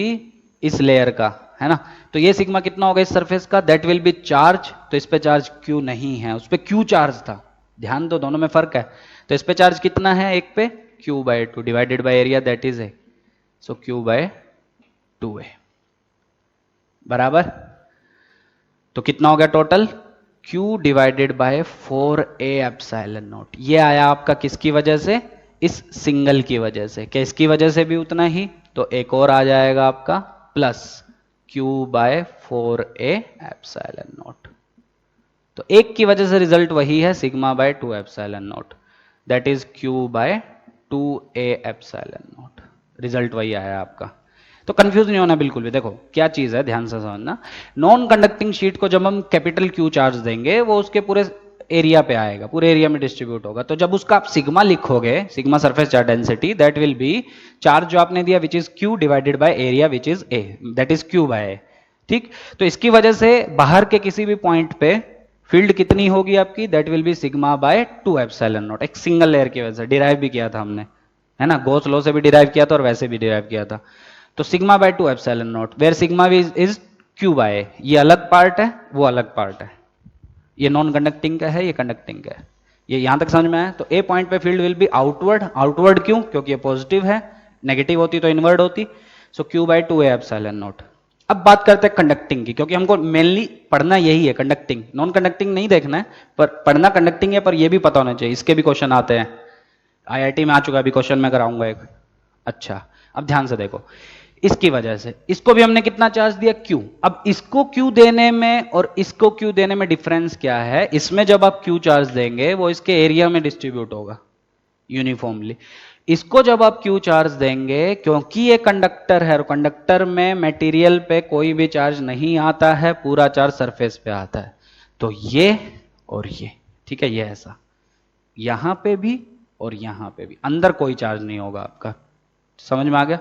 इस लेयर का, है ना, तो ये सिग्मा कितना होगा इस सरफेस का, दैट विल बी चार्ज, तो इस पे चार्ज Q नहीं है, उस पे Q चार्ज था, ध्यान दो, दोनों में फर्क है। तो इस पे चार्ज कितना है, एक पे Q by 2 divided by area that is A, so Q by 2A बराबर, तो कितना हो गया total, Q divided by 4A epsilon naught. ये आया आपका किसकी वजह से, इस सिंगल की वजह से, क्या इसकी वजह से भी उतना ही, तो एक और आ जाएगा आपका plus Q by 4A epsilon naught. तो एक की वजह से रिजल्ट वही है, sigma by 2 epsilon naught, that is Q by 2A epsilon naught, result वही आया आपका। तो कंफ्यूज नहीं होना बिल्कुल भी, देखो क्या चीज है, ध्यान से समझना। नॉन कंडक्टिंग शीट को जब हम कैपिटल Q चार्ज देंगे, वो उसके पूरे एरिया पे आएगा, पूरे एरिया में डिस्ट्रीब्यूट होगा, तो जब उसका आप सिग्मा लिखोगे, sigma surface charge density, that will be charge जो आपने दिया which is Q divided by area which is A, that is Q by A, ठीक। तो इसकी वजह से बाहर के किसी भी पॉइंट पे फील्ड कितनी होगी आपकी, that will be sigma by 2 epsilon not, एक सिंगल लेयर की वजह से, डिराइव भी किया था हमने, है ना, गॉस लॉ से भी डिराइव किया था और वैसे भी डिराइव किया था। तो sigma by 2 epsilon naught where sigma is Q by A, ये अलग पार्ट है, वो अलग पार्ट है, ये नॉन कंडक्टिंग का है, ये कंडक्टिंग का है, ये यहां तक समझ में आया। तो A पॉइंट पे field will be outward, outward क्यों, क्योंकि ये पॉजिटिव है, नेगेटिव होती तो इनवर्ड होती, so Q by 2A epsilon naught. अब बात करते हैं कंडक्टिंग की, क्योंकि हमको मेनली पढ़ना यही है, कंडक्टिंग, नॉन कंडक्टिंग नहीं देखना है, पर पढ़ना कंडक्टिंग है, पर ये भी पता होना चाहिए, इसके भी क्वेश्चन आते हैं, IIT में आ चुका है, अभी क्वेश्चन मैं कराऊंगा एक। अच्छा, अब ध्यान से देखो, इसकी वजह से इसको भी हमने कितना चार्ज दिया, Q। अब इसको Q देने में और इसको Q देने में डिफरेंस क्या है, इसमें जब आप Q चार्ज देंगे वो इसके एरिया में डिस्ट्रीब्यूट होगा यूनिफॉर्मली, इसको जब आप Q चार्ज देंगे, क्योंकि ये कंडक्टर है और कंडक्टर में मटेरियल पे कोई भी चार्ज नहीं आता है, पूरा चार्ज सरफेस पे आता है, तो ये और ये, ठीक है, ये ऐसा, यहां पे भी और यहां पे भी, अंदर कोई चार्ज नहीं होगा आपका, समझ में आ गया।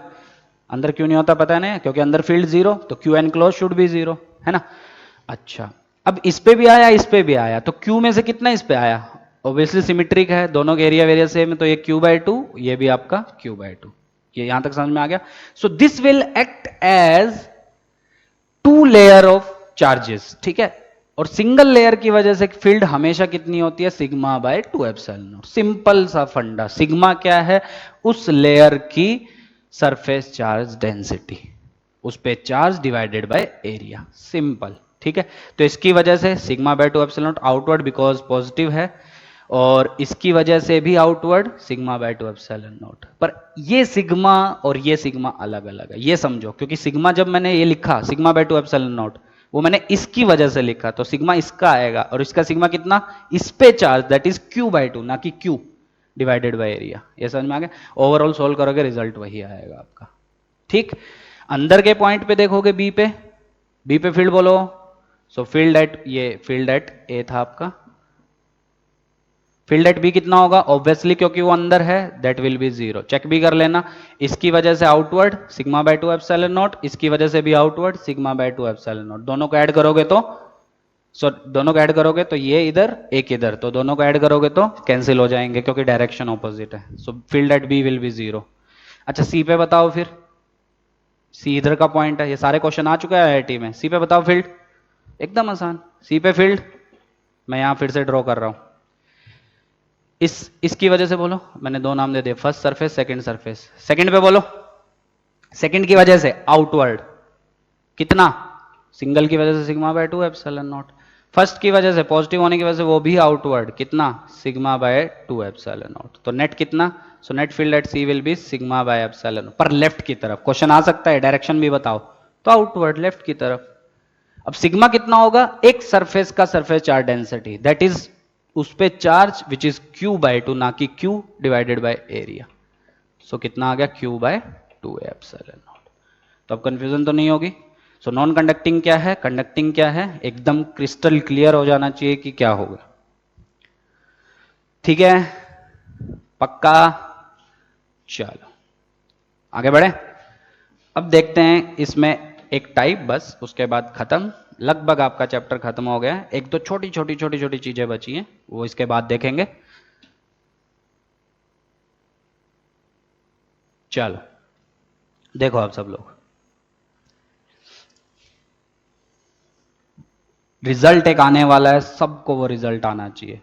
अंदर क्यों नहीं होता पता नहीं, क्योंकि अंदर फील्ड जीरो, तो Q enclose should be zero, है ना। अच्छा, अब इस पे भी आया, इस पे भी आया, तो Q में से कितना इस पे आया, ऑब्वियसली सिमेट्रिक है, दोनों के एरिया वेरिया सेम है, तो ये Q बाय 2, ये भी आपका Q बाय 2, ये यहां तक समझ में आ गया। So this will act as 2 layer of charges, ठीक है, और सिंगल लेयर की वजह से फील्ड हमेशा कितनी होती है, sigma by 2 epsilon naught, simple सा फंडा। सिग्मा क्या है, उस लेयर की सरफेस चार्ज डेंसिटी, उस पे charge divided by area, simple, ठीक है। तो इसकी वजह से sigma by 2 epsilon not outward because positive है, और इसकी वजह से भी outward sigma by 2 epsilon not. पर ये सिग्मा और ये सिग्मा अलग अलग है, ये समझो, क्योंकि सिग्मा जब मैंने ये लिखा सिग्मा बाय 2 एप्सिलॉन नॉट, वो मैंने इसकी वजह से लिखा, तो सिग्मा इसका आएगा और इसका सिग्मा कितना, इस पे charge, that is Q by 2, ना कि क्यू डिवाइडेड बाय एरिया। ये समझ में आ गया? ओवरऑल सोल्व करोगे रिजल्ट वही आएगा आपका। ठीक, अंदर के पॉइंट पे देखोगे, बी पे फील्ड बोलो। सो फील्ड एट, ये फील्ड एट ए था आपका, फील्ड एट बी कितना होगा, ऑब्वियसली क्योंकि वो अंदर है, दैट विल बी 0। चेक भी कर लेना, इसकी वजह से outward sigma by 2 epsilon not, इसकी वजह से भी outward sigma by 2 epsilon not. दोनों को ऐड करोगे तो दोनों को ऐड करोगे तो ये इधर एक इधर, तो दोनों को ऐड करोगे तो कैंसिल हो जाएंगे क्योंकि डायरेक्शन ऑपोजिट है। So field at B will be 0। अच्छा सी पे बताओ फिर, सी इधर का पॉइंट है, ये सारे क्वेश्चन आ चुका है आईआईटी में। सी पे बताओ फील्ड, एकदम आसान। सी पे फील्ड मैं यहां फिर से ड्रॉ कर रहा हूं, इसकी वजह से बोलो, मैंने दो नाम दे दिए, first surface second surface. Second पे बोलो, सेकंड की वजह से आउटवर्ड कितना, सिंगल की वजह से sigma by 2 epsilon not. First की वजह से पॉजिटिव होने की वजह से वो भी आउटवर्ड कितना, सिग्मा बाय 2 एप्सिलॉन नॉट। तो नेट कितना, so net field at C will be sigma by epsilon, पर लेफ्ट की तरफ। क्वेश्चन आ सकता है डायरेक्शन भी बताओ, तो आउटवर्ड लेफ्ट की तरफ। अब सिग्मा कितना होगा, एक सरफेस का surface charge density, that is उस पे charge which is Q by 2, ना कि Q divided by area. So कितना आ गया, क्यू बाय 2 एप्सिलॉन नॉट। तो अब कंफ्यूजन तो नहीं होगी। सो नॉन कंडक्टिंग क्या है, कंडक्टिंग क्या है, एकदम क्रिस्टल क्लियर हो जाना चाहिए कि क्या होगा। ठीक है, पक्का? चलो आगे बढ़े। अब देखते हैं इसमें एक टाइप, बस उसके बाद खत्म, लगभग आपका चैप्टर खत्म हो गया है। एक तो छोटी छोटी छोटी छोटी चीजें बची हैं, वो इसके बाद देखेंगे। चलो देखो आप सब लोग, रिजल्ट एक आने वाला है, सबको वो रिजल्ट आना चाहिए।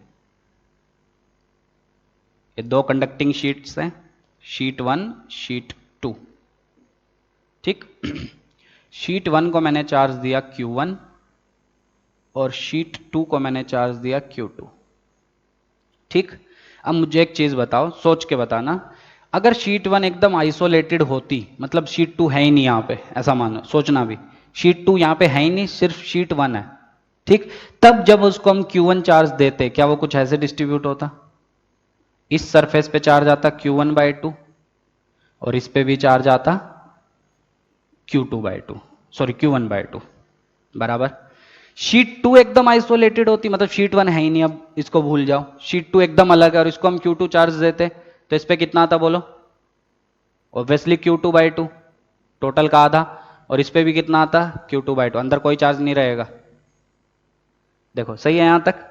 ये दो कंडक्टिंग शीट्स हैं, शीट 1 शीट 2। ठीक, शीट 1 को मैंने चार्ज दिया Q1 और शीट 2 को मैंने चार्ज दिया Q2। ठीक, अब मुझे एक चीज बताओ, सोच के बताना, अगर शीट 1 एकदम आइसोलेटेड होती, मतलब शीट 2 है ही नहीं यहां पे, ऐसा मानो, सोचना भी शीट 2 यहां पे है ही नहीं, सिर्फ शीट 1 है, ठीक, तब जब उसको हम Q1 चार्ज देते, क्या वो कुछ ऐसे डिस्ट्रीब्यूट होता, इस सरफेस पे चार्ज आता Q1 बाय 2 और इस पे भी चार्ज आता Q2 by 2, sorry Q1 by 2, बराबर। शीट 2 एकदम आइसोलेटेड होती, मतलब शीट 1 है ही नहीं, अब इसको भूल जाओ, शीट 2 एकदम अलग है और इसको हम Q2 चार्ज देते, तो इस पे कितना आता बोलो, ऑब्वियसली Q2 बाय 2, टोटल का आधा, और इस पे भी कितना आता, Q2 बाय 2, अंदर कोई चार्ज नहीं रहेगा। देखो सही है यहां तक?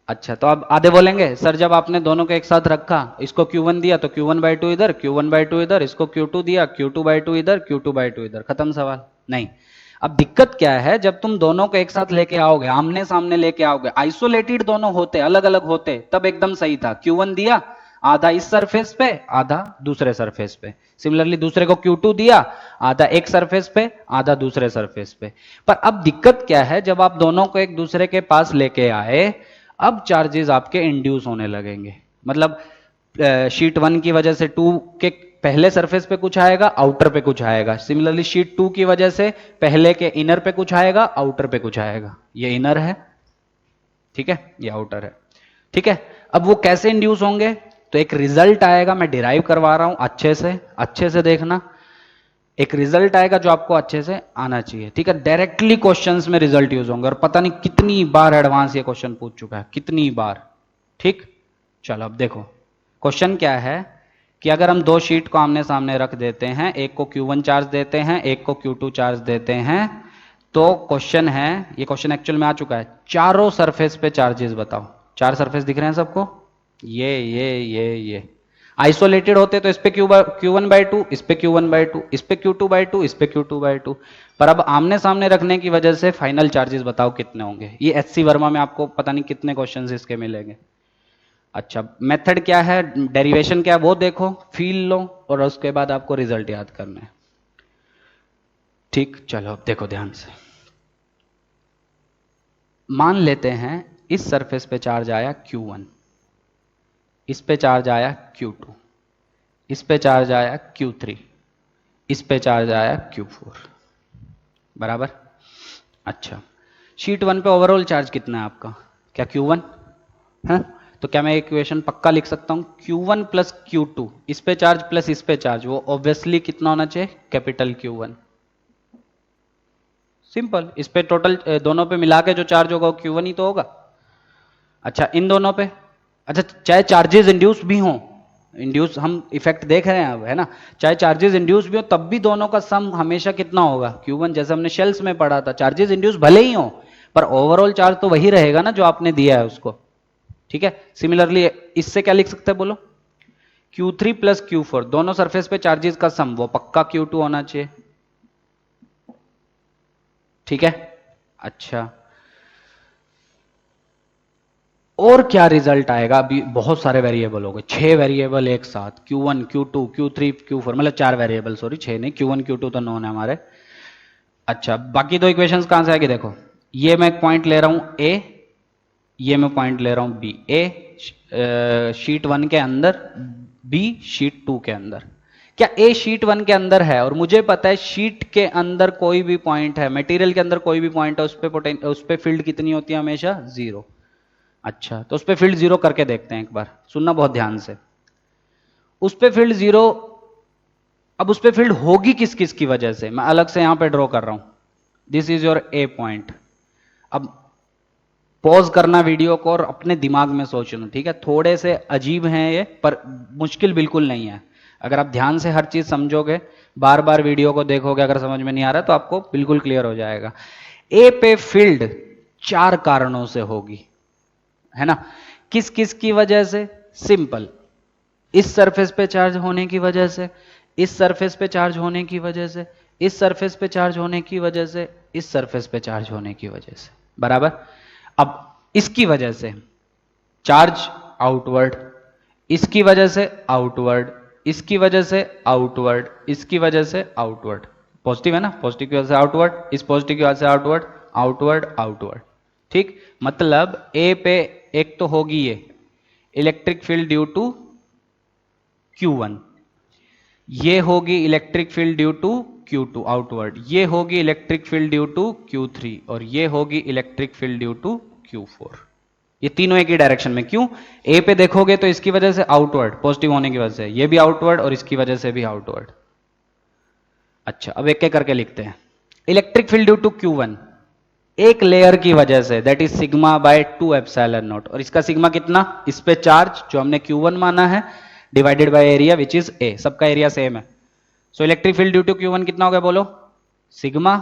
अच्छा, तो अब आधे बोलेंगे सर जब आपने दोनों को एक साथ रखा, इसको Q1 दिया तो Q1 बाय 2 इधर, Q1 बाय 2 इधर, इसको Q2 दिया, Q2 बाय 2 इधर, Q2 बाय 2 इधर, खत्म सवाल। नहीं, अब दिक्कत क्या है, जब तुम दोनों को एक साथ लेके आओगे, आमने सामने लेके आओगे, आइसोलेटेड दोनों होते, अलग अलग होते, तब एकदम सही था, Q1 दिया आधा इस सरफेस पे, आधा दूसरे सरफेस पे, सिमिलरली दूसरे को Q2 दिया, आधा एक सरफेस पे, आधा दूसरे सरफेस पे। पर अब दिक्कत क्या है, जब आप दोनों को एक दूसरे के पास लेके आए, अब चार्जेस आपके इंड्यूस होने लगेंगे, मतलब शीट 1 की वजह से 2 के पहले सरफेस पे कुछ आएगा, आउटर पे कुछ आएगा, सिमिलरली शीट 2 की वजह से पहले के इनर पे कुछ आएगा, आउटर पे कुछ आएगा। ये इनर है, ठीक है, ये आउटर है, ठीक है। अब वो कैसे इंड्यूस होंगे, तो एक रिजल्ट आएगा, मैं डिराइव करवा रहा हूं, अच्छे से देखना, एक रिजल्ट आएगा जो आपको अच्छे से आना चाहिए, ठीक है। डायरेक्टली क्वेश्चंस में रिजल्ट यूज होंगे, और पता नहीं कितनी बार एडवांस ये क्वेश्चन पूछ चुका है, कितनी बार, ठीक। चलो अब देखो, क्वेश्चन क्या है कि अगर हम दो शीट को आमने सामने रख देते हैं, एक को Q1 चार्ज देते हैं, एक को Q2 चार्ज देते हैं, तो क्वेश्चन है, ये क्वेश्चन एक्चुअल में आ चुका है, चारों सरफेस पे चार्जेस बताओ। चार सरफेस दिख रहे हैं सबको, ये आइसोलेटेड होते तो इस पे Q1 बाय 2, इस पे Q1 बाय 2, इस पे Q2 बाय 2, इस पे Q2 बाय 2, पर अब आमने सामने रखने की वजह से फाइनल चार्जेस बताओ कितने होंगे। ये एचसी वर्मा में आपको पता नहीं कितने क्वेश्चंस इसके मिलेंगे। अच्छा, मेथड क्या है, डेरिवेशन क्या है, वो देखो, फील लो, और उसके बाद आपको रिजल्ट याद करना है, ठीक। चलो अब देखो ध्यान से, मान लेते हैं इस सरफेस पे चार्ज आया Q1, इस पे चार्ज आया Q2, इस पे चार्ज आया Q3, इस पे चार्ज आया Q4, बराबर। अच्छा, शीट 1 पे ओवरऑल चार्ज कितना है आपका, क्या Q1 है? तो क्या मैं इक्वेशन पक्का लिख सकता हूं, Q1 प्लस Q2, इस पे चार्ज प्लस इस पे चार्ज, वो ऑब्वियसली कितना होना चाहिए, कैपिटल Q1। सिंपल, इस पे टोटल दोनों पे मिला के जो चार्ज होगा वो Q1 ही तो होगा। अच्छा, इन दोनों पे, अच्छा चाहे चार्जेस इंड्यूस भी हों, इंड्यूस हम इफेक्ट देख रहे हैं अब, है ना, चाहे चार्जेस इंड्यूस भी हो तब भी दोनों का सम हमेशा कितना होगा, Q1, जैसे हमने शेल्स में पढ़ा था, चार्जेस इंड्यूस भले ही हो पर ओवरऑल चार्ज तो वही रहेगा ना जो आपने दिया है उसको। ठीक है, सिमिलरली इससे क्या लिख सकते हैं बोलो, Q3 प्लस Q4 दोनों सरफेस पे चार्जेस का सम, वो पक्का Q2 होना चाहिए। ठीक है, अच्छा, और क्या रिजल्ट आएगा, अभी बहुत सारे वेरिएबल हो गए, 6 वेरिएबल एक साथ, Q1 Q2 Q3 Q4, मतलब 4 वेरिएबल, सॉरी 6 नहीं, Q1 Q2 तो नॉन है हमारे। अच्छा, बाकी दो इक्वेशंस कहां से आएगी, देखो ये मैं एक पॉइंट ले रहा हूं ए, ये मैं पॉइंट ले रहा हूं बी, ए शीट 1 के अंदर, बी शीट 2 के अंदर। क्या ए शीट 1 के अंदर है और मुझे पता है शीट के अंदर कोई भी पॉइंट है, मटेरियल के अंदर कोई भी पॉइंट है, उस पे फील्ड कितनी होती है, हमेशा जीरो। अच्छा, तो उस पे फील्ड जीरो करके देखते हैं, एक बार सुनना बहुत ध्यान से। उस पे फील्ड जीरो, अब उस पे फील्ड होगी किस किस की वजह से, मैं अलग से यहां पे ड्रॉ कर रहा हूं, this is your A point. अब पॉज करना वीडियो को और अपने दिमाग में सोचना, ठीक है, थोड़े से अजीब हैं ये पर मुश्किल बिल्कुल नहीं है, अगर आप ध्यान से हर चीज समझोगे, बार बार वीडियो को देखोगे, अगर समझ में नहीं आ रहा तो आपको बिल्कुल क्लियर हो जाएगा। ए पे फील्ड 4 कारणों से होगी, है ना, किस किस की वजह से, सिंपल, इस सरफेस पे चार्ज होने की वजह से, इस सरफेस पे चार्ज होने की वजह से, इस सरफेस पे चार्ज होने की वजह से, इस सरफेस पे चार्ज होने की वजह से, बराबर। अब इसकी वजह से चार्ज आउटवर्ड, इसकी वजह से आउटवर्ड, इसकी वजह से आउटवर्ड, इसकी वजह से आउटवर्ड, पॉजिटिव है ना, पॉजिटिव की वजह से आउटवर्ड, इस पॉजिटिव की वजह से आउटवर्ड, आउटवर्ड आउटवर्ड। ठीक, मतलब ए पे एक तो होगी ये electric field due to Q1, ये होगी electric field due to Q2 outward, ये होगी electric field due to Q3 और ये होगी electric field due to Q4। ये तीनों एक ही डायरेक्शन में, क्यों, ए पे देखोगे तो इसकी वजह से आउटवर्ड, पॉजिटिव होने की वजह से ये भी आउटवर्ड और इसकी वजह से भी आउटवर्ड। अच्छा, अब एक एक करके लिखते हैं। Electric field due to Q1 एक लेयर की वजह से, that is sigma by 2 epsilon not, और इसका सिग्मा कितना, इस पे चार्ज जो हमने Q1 माना है divided by area which is A, सबका एरिया सेम है। So electric field due to Q1 कितना हो गया बोलो, sigma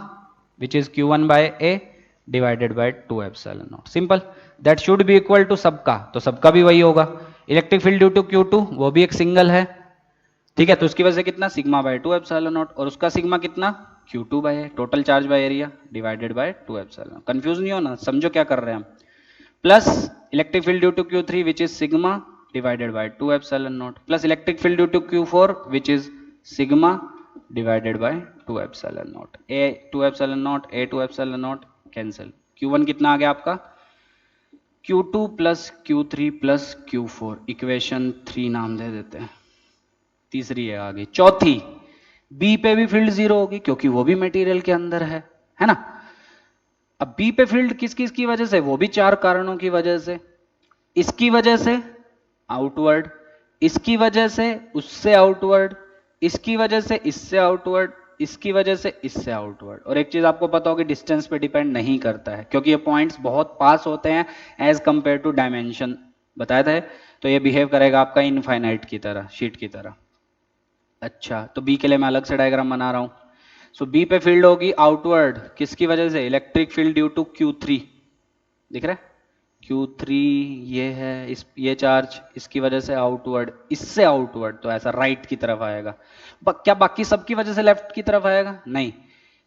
which is Q1 by A divided by 2 epsilon naught, simple, that should be equal to सबका, तो सबका भी वही होगा। Electric field due to Q2 वो भी एक सिंगल है, ठीक है, तो उसकी वजह से कितना, सिग्मा बाय 2 एप्सिलॉन नॉट, और उसका सिग्मा कितना, Q2 by total charge by area divided by 2 epsilon. Confuse नहीं होना, समझो क्या कर रहे हैं हम, plus electric field due to Q3 which is sigma divided by 2 epsilon naught, plus electric field due to Q4 which is sigma divided by 2 epsilon naught, A 2 epsilon naught, A 2 epsilon naught cancel, Q1 कितना आ गया आपका, Q2 plus Q3 plus Q4, equation 3 नाम दे देते हैं, तीसरी है आगे, चौथी, बी पे भी फील्ड जीरो होगी क्योंकि वो भी मटेरियल के अंदर है ना। अब बी पे फील्ड किस किस की वजह से, वो भी 4 कारणों की वजह से, इसकी वजह से आउटवर्ड, इसकी वजह से उससे आउटवर्ड, इसकी वजह से इससे आउटवर्ड, इसकी वजह से इससे आउटवर्ड। और एक चीज आपको पता होगी, डिस्टेंस पे डिपेंड नहीं करता है क्योंकि ये पॉइंट्स बहुत पास होते हैं एज कंपेयर टू डायमेंशन, बताया था, तो ये बिहेव करेगा आपका इनफाइनाइट की तरह, शीट की तरह। अच्छा, तो बी के लिए मैं अलग से डायग्राम बना रहा हूं। सो बी पे फील्ड होगी आउटवर्ड, किसकी वजह से, electric field due to Q3, दिख रहा है Q3, ये है ये चार्ज, इसकी वजह से आउटवर्ड, इससे आउटवर्ड तो ऐसा राइट की तरफ आएगा। क्या बाकी सबकी वजह से लेफ्ट की तरफ आएगा, नहीं,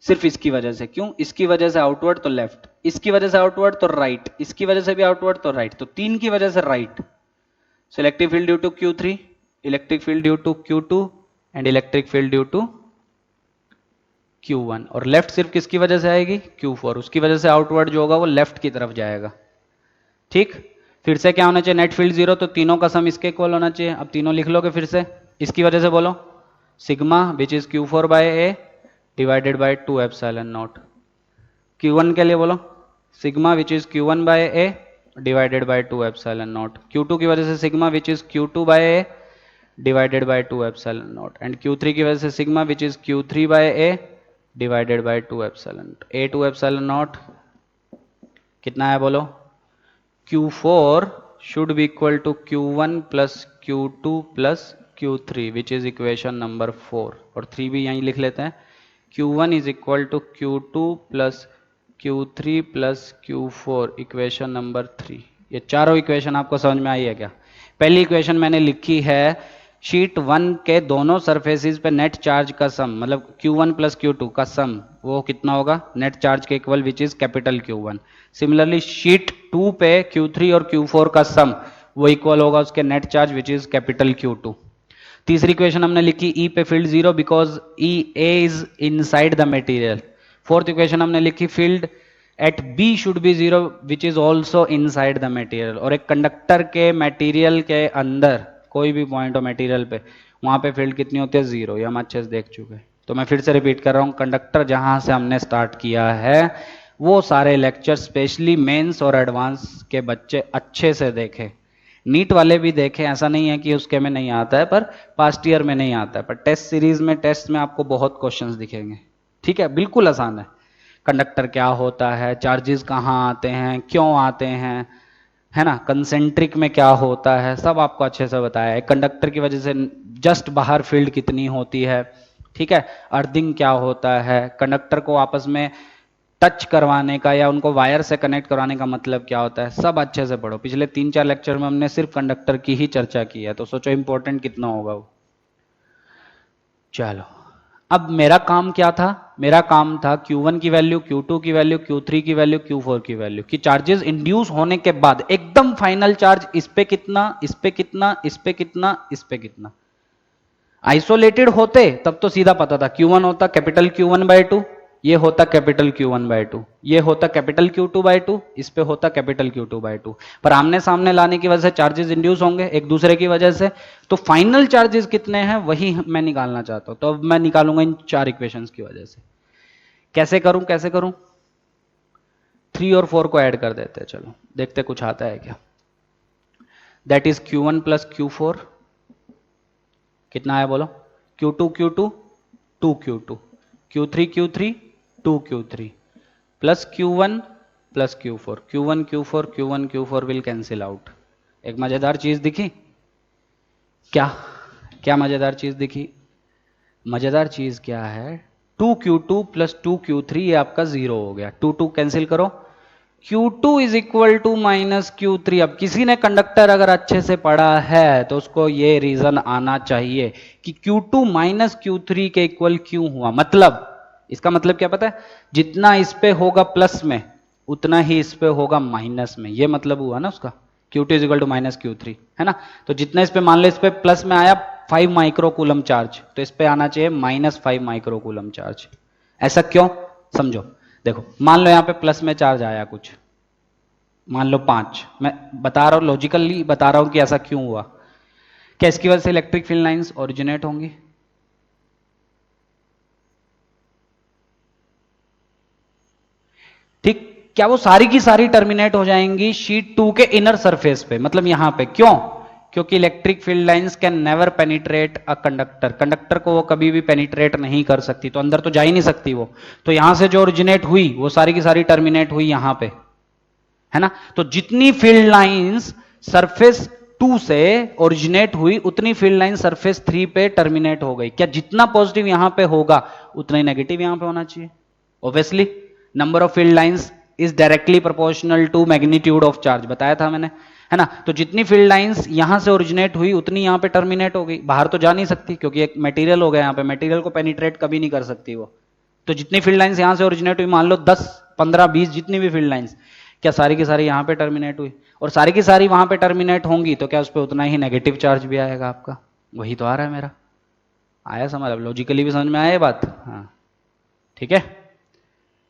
सिर्फ इसकी वजह से, क्यों, इसकी वजह से आउटवर्ड तो लेफ्ट, इसकी वजह से आउटवर्ड तो राइट, इसकी वजह से भी आउटवर्ड तो राइट, तो 3 की वजह से right. So electric field due to Q3, electric field due to Q2 and electric field due to Q1, और लेफ्ट सिर्फ किसकी वजह से आएगी, Q4, उसकी वजह से आउटवर्ड जो होगा वो लेफ्ट की तरफ जाएगा। ठीक, फिर से क्या होना चाहिए, नेट फील्ड जीरो, तो तीनों का सम इसके इक्वल होना चाहिए। अब तीनों लिख लोगे फिर से, इसकी वजह से बोलो, sigma which is Q4 by A divided by 2 epsilon naught. Q1 के लिए बोलो, sigma which is Q1 by A divided by 2 epsilon naught. Q2 की वजह से sigma which is Q2 by A divided by 2 epsilon naught. And Q3 की वजह से sigma which is Q3 by A divided by 2 epsilon. A 2 epsilon naught कितना है बोलो, Q4 should be equal to Q1 plus Q2 plus Q3 which is equation number 4, और 3 भी यहीं लिख लेते हैं। Q1 is equal to Q2 plus Q3 plus Q4 equation number 3। ये चारों इक्वेशन आपको समझ में आई है क्या? पहली इक्वेशन मैंने लिखी है, शीट 1 के दोनों सरफेसेस पे नेट चार्ज का सम, मतलब Q1 प्लस Q2 का सम, वो कितना होगा, नेट चार्ज के equal which is capital Q1। Similarly sheet 2 पे Q3 और Q4 का सम वो इक्वल होगा उसके net charge which is capital Q2। तीसरी इक्वेशन हमने लिखी E पे field zero because E A is inside the material. Fourth equation हमने लिखी field at B should be zero which is also inside the material. और एक conductor के material के अंदर कोई भी पॉइंट हो मटेरियल पे, वहां पे फील्ड कितनी होती है, जीरो। ये हम अच्छे से देख चुके हैं। तो मैं फिर से रिपीट कर रहा हूं, कंडक्टर जहां से हमने स्टार्ट किया है वो सारे लेक्चर स्पेशली मेंस और एडवांस के बच्चे अच्छे से देखें, नीट वाले भी देखें। ऐसा नहीं है कि उसके में नहीं आता है, पर पास्ट ईयर में नहीं आता है, पर टेस्ट सीरीज में, टेस्ट में आपको बहुत क्वेश्चंस दिखेंगे। ठीक है, बिल्कुल आसान है। कंडक्टर क्या होता है, चार्जेस कहाँ आते हैं, क्यों आते हैं, है ना, कंसेंट्रिक में क्या होता है, सब आपको अच्छे से बताया है। कंडक्टर की वजह से जस्ट बाहर फील्ड कितनी होती है, ठीक है, अर्थिंग क्या होता है, कंडक्टर को आपस में टच करवाने का या उनको वायर से कनेक्ट करवाने का मतलब क्या होता है, सब अच्छे से पढ़ो। पिछले 3-4 लेक्चर में हमने सिर्फ कंडक्टर की ही चर्चा की है, तो सोचो इंपॉर्टेंट कितना होगा वो। चलो, अब मेरा काम क्या था, मेरा काम था Q1 की वैल्यू, Q2 की वैल्यू, Q3 की वैल्यू, Q4 की वैल्यू, कि चार्जेस इंड्यूस होने के बाद एकदम फाइनल चार्ज इस पे कितना, इस पे कितना, इस पे कितना, इस पे कितना। आइसोलेटेड होते तब तो सीधा पता था, Q1 होता कैपिटल Q1 बाय 2, ये होता कैपिटल Q1 बाय 2, ये होता कैपिटल Q2 बाय 2, इस पे होता कैपिटल Q2 बाय 2। पर आमने सामने लाने की वजह से चार्जेस इंड्यूस होंगे एक दूसरे की वजह से, तो फाइनल चार्जेस कितने हैं वही मैं निकालना चाहता हूं। तो अब मैं निकालूंगा इन 4 इक्वेशंस की वजह से। कैसे करूं, कैसे करूं, 3 और 4 को ऐड कर देते हैं, चलो देखते कुछ आता है क्या। That is Q1 plus Q4 कितना है बोलो, Q2 Q2 2 Q2, Q3 Q3 2 Q3 plus Q1 plus Q4, Q1 Q4 Q1 Q4 will cancel out. एक मजेदार चीज दिखी क्या, क्या मजेदार चीज दिखी, मजेदार चीज क्या है, 2Q2 प्लस 2Q3 ये आपका जीरो हो गया, 2 कैंसिल करो, Q2 is equal to minus Q3। अब किसी ने कंडक्टर अगर अच्छे से पढ़ा है तो उसको ये रीजन आना चाहिए कि Q2 माइनस Q3 के इक्वल क्यों हुआ। मतलब इसका मतलब क्या पता है, जितना इस पे होगा प्लस में उतना ही इस पे होगा माइनस में, ये मतलब हुआ ना उसका, Q2 is equal to minus Q3, है ना। तो जितना इस पे, मान लो इस पे प्लस में आया 5 माइक्रोकूलम चार्ज, तो इस पे आना चाहिए माइनस 5 माइक्रोकूलम चार्ज। ऐसा क्यों, समझो। देखो मान लो यहां पे प्लस में चार्ज आया कुछ, मान लो 5, मैं बता रहा हूं लॉजिकली बता रहा हूं कि ऐसा क्यों हुआ। क्या इसकी वजह से इलेक्ट्रिक फील्ड लाइंस ओरिजिनेट होंगी, ठीक, क्या वो सारी की सारी टर्मिनेट हो जाएंगी शीट 2 के इनर सरफेस पे, मतलब यहां पे, क्यों, क्योंकि electric field lines can never penetrate a conductor, conductor को वो कभी भी पेनिट्रेट नहीं कर सकती, तो अंदर तो जा ही नहीं सकती वो, तो यहां से जो ओरिजिनेट हुई वो सारी की सारी टर्मिनेट हुई यहां पे, है ना। तो जितनी फील्ड लाइंस सरफेस 2 से ओरिजिनेट हुई उतनी फील्ड लाइन सरफेस 3 पे टर्मिनेट हो गई। क्या जितना पॉजिटिव यहां पे होगा उतना ही नेगेटिव यहां पे होना चाहिए, obviously number of field lines is directly proportional to magnitude of charge, बताया था मैंने, है ना। तो जितनी फील्ड लाइंस यहां से ओरिजिनेट हुई उतनी यहां पे टर्मिनेट हो गई, बाहर तो जा नहीं सकती क्योंकि एक मटेरियल हो गया यहां पे, मटेरियल को पेनिट्रेट कभी नहीं कर सकती वो। तो जितनी फील्ड लाइंस यहां से ओरिजिनेट हुई, मान लो 10 15 20 जितनी भी फील्ड लाइंस, क्या सारी की सारी यहां पे टर्मिनेट हुई, और सारी की सारी वहां पे टर्मिनेट होंगी तो क्या उस पर उतना ही नेगेटिव चार्ज भी आएगा आपका, वही तो आ रहा है मेरा। आया समझ, अब लॉजिकली भी समझ में आया ये बात, हाँ ठीक है।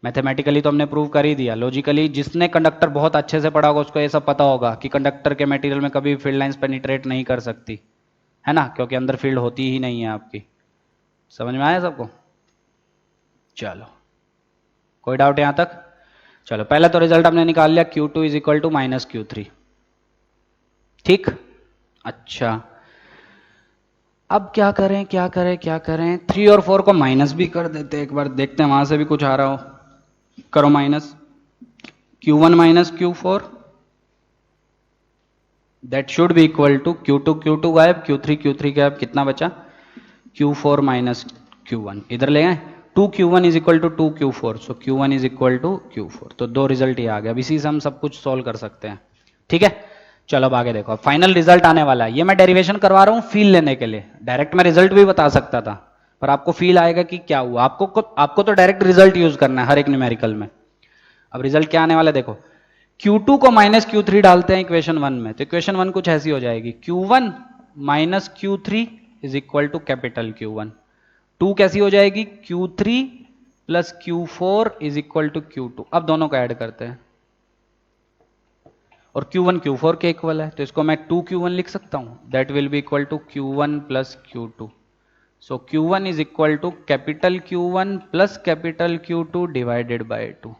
मैथमेटिकली तो हमने प्रूव कर ही दिया, लॉजिकली जिसने कंडक्टर बहुत अच्छे से पढ़ा होगा उसको ये सब पता होगा कि कंडक्टर के मटेरियल में कभी फील्ड लाइंस पेनिट्रेट नहीं कर सकती, है ना, क्योंकि अंदर फील्ड होती ही नहीं है आपकी। समझ में आया सबको? चलो, कोई डाउट यहां तक? चलो, पहले तो रिजल्ट हमने निकाल लिया, Q2 is equal to minus Q3। ठीक, अच्छा, अब क्या करें क्या करें क्या करें? 3 और 4 को माइनस भी कर देते हैं, एक बार देखते हैं वहां से भी कुछ आ रहा हो। करो minus, Q1 minus Q4 that should be equal to Q2 Q2 गायब, Q3 Q3 गायब, कितना बचा? Q4 माइनस Q1, इधर ले आए, 2Q1 is equal to 2Q4, so Q1 is equal to Q4। तो दो रिजल्ट ये आ गया, अब इसी से हम सब कुछ सोल्व कर सकते हैं। ठीक है, चलो अब आगे देखो, फाइनल रिजल्ट आने वाला है। ये मैं डेरिवेशन करवा रहा हूं फील लेने के लिए, डायरेक्ट मैं रिजल्ट भी बता सकता था, पर आपको फील आएगा कि क्या हुआ। आपको तो डायरेक्ट रिजल्ट यूज करना है हर एक न्यूमेरिकल में। अब रिजल्ट क्या आने वाला है देखो, Q2 को माइनस Q3 डालते हैं इक्वेशन 1 में, तो इक्वेशन 1 कुछ ऐसी हो जाएगी, Q1 minus Q3 is equal to capital Q1। 2 कैसी हो जाएगी, Q3 plus Q4 is equal to Q2। अब दोनों को ऐड करते हैं, और Q1 Q4 के इक्वल है, तो इसको मैं 2Q1 लिख सकता हूं, that will be equal to Q1 plus Q2। So Q1 is equal to capital Q1 plus capital Q2 divided by 2।